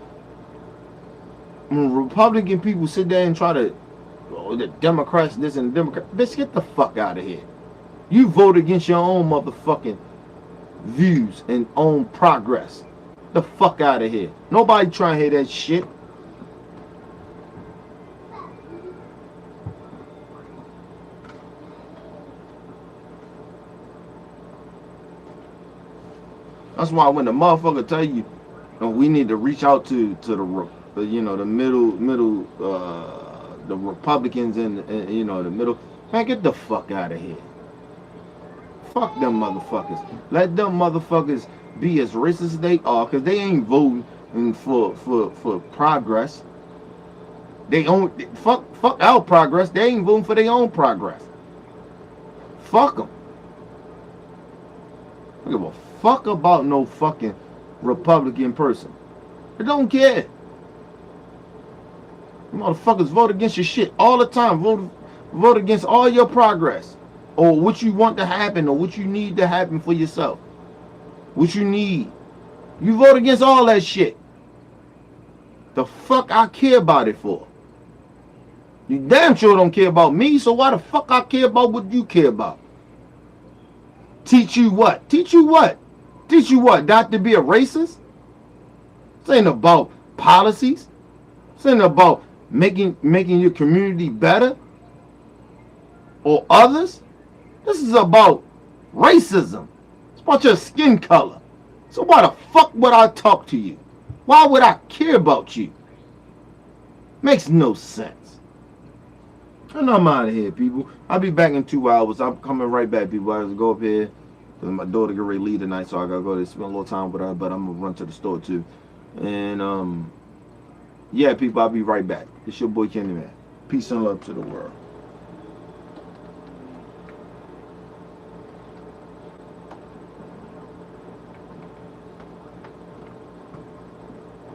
Republican people sit there and try to, the Democrats this and the Democrats, bitch, get the fuck out of here. You vote against your own motherfucking views and own progress. The fuck out of here. Nobody trying to hear that shit. That's why when the motherfucker tell you, we need to reach out to the middle, the Republicans and the middle, man, get the fuck out of here. Fuck them motherfuckers. Let them motherfuckers be as racist as they are, because they ain't voting for progress. They own fuck our progress. They ain't voting for their own progress. Fuck them. I don't give a fuck about no fucking Republican person. I don't care. You motherfuckers vote against your shit all the time. Vote against all your progress, or what you want to happen, or what you need to happen for yourself. What you need. You vote against all that shit. The fuck I care about it for? You damn sure don't care about me, so why the fuck I care about what you care about? Teach you what? Teach you what? Teach you what? Not to be a racist? This ain't about policies. This ain't about making your community better or others. This is about racism. It's about your skin color. So why the fuck would I talk to you? Why would I care about you? Makes no sense. And I'm out of here, people. I'll be back in 2 hours. I'm coming right back, people. I have to go up here because my daughter get ready to leave tonight, so I gotta go there spend a little time with her. But I'm gonna run to the store too. And yeah, people, I'll be right back. It's your boy Kenny, man. Peace and love to the world.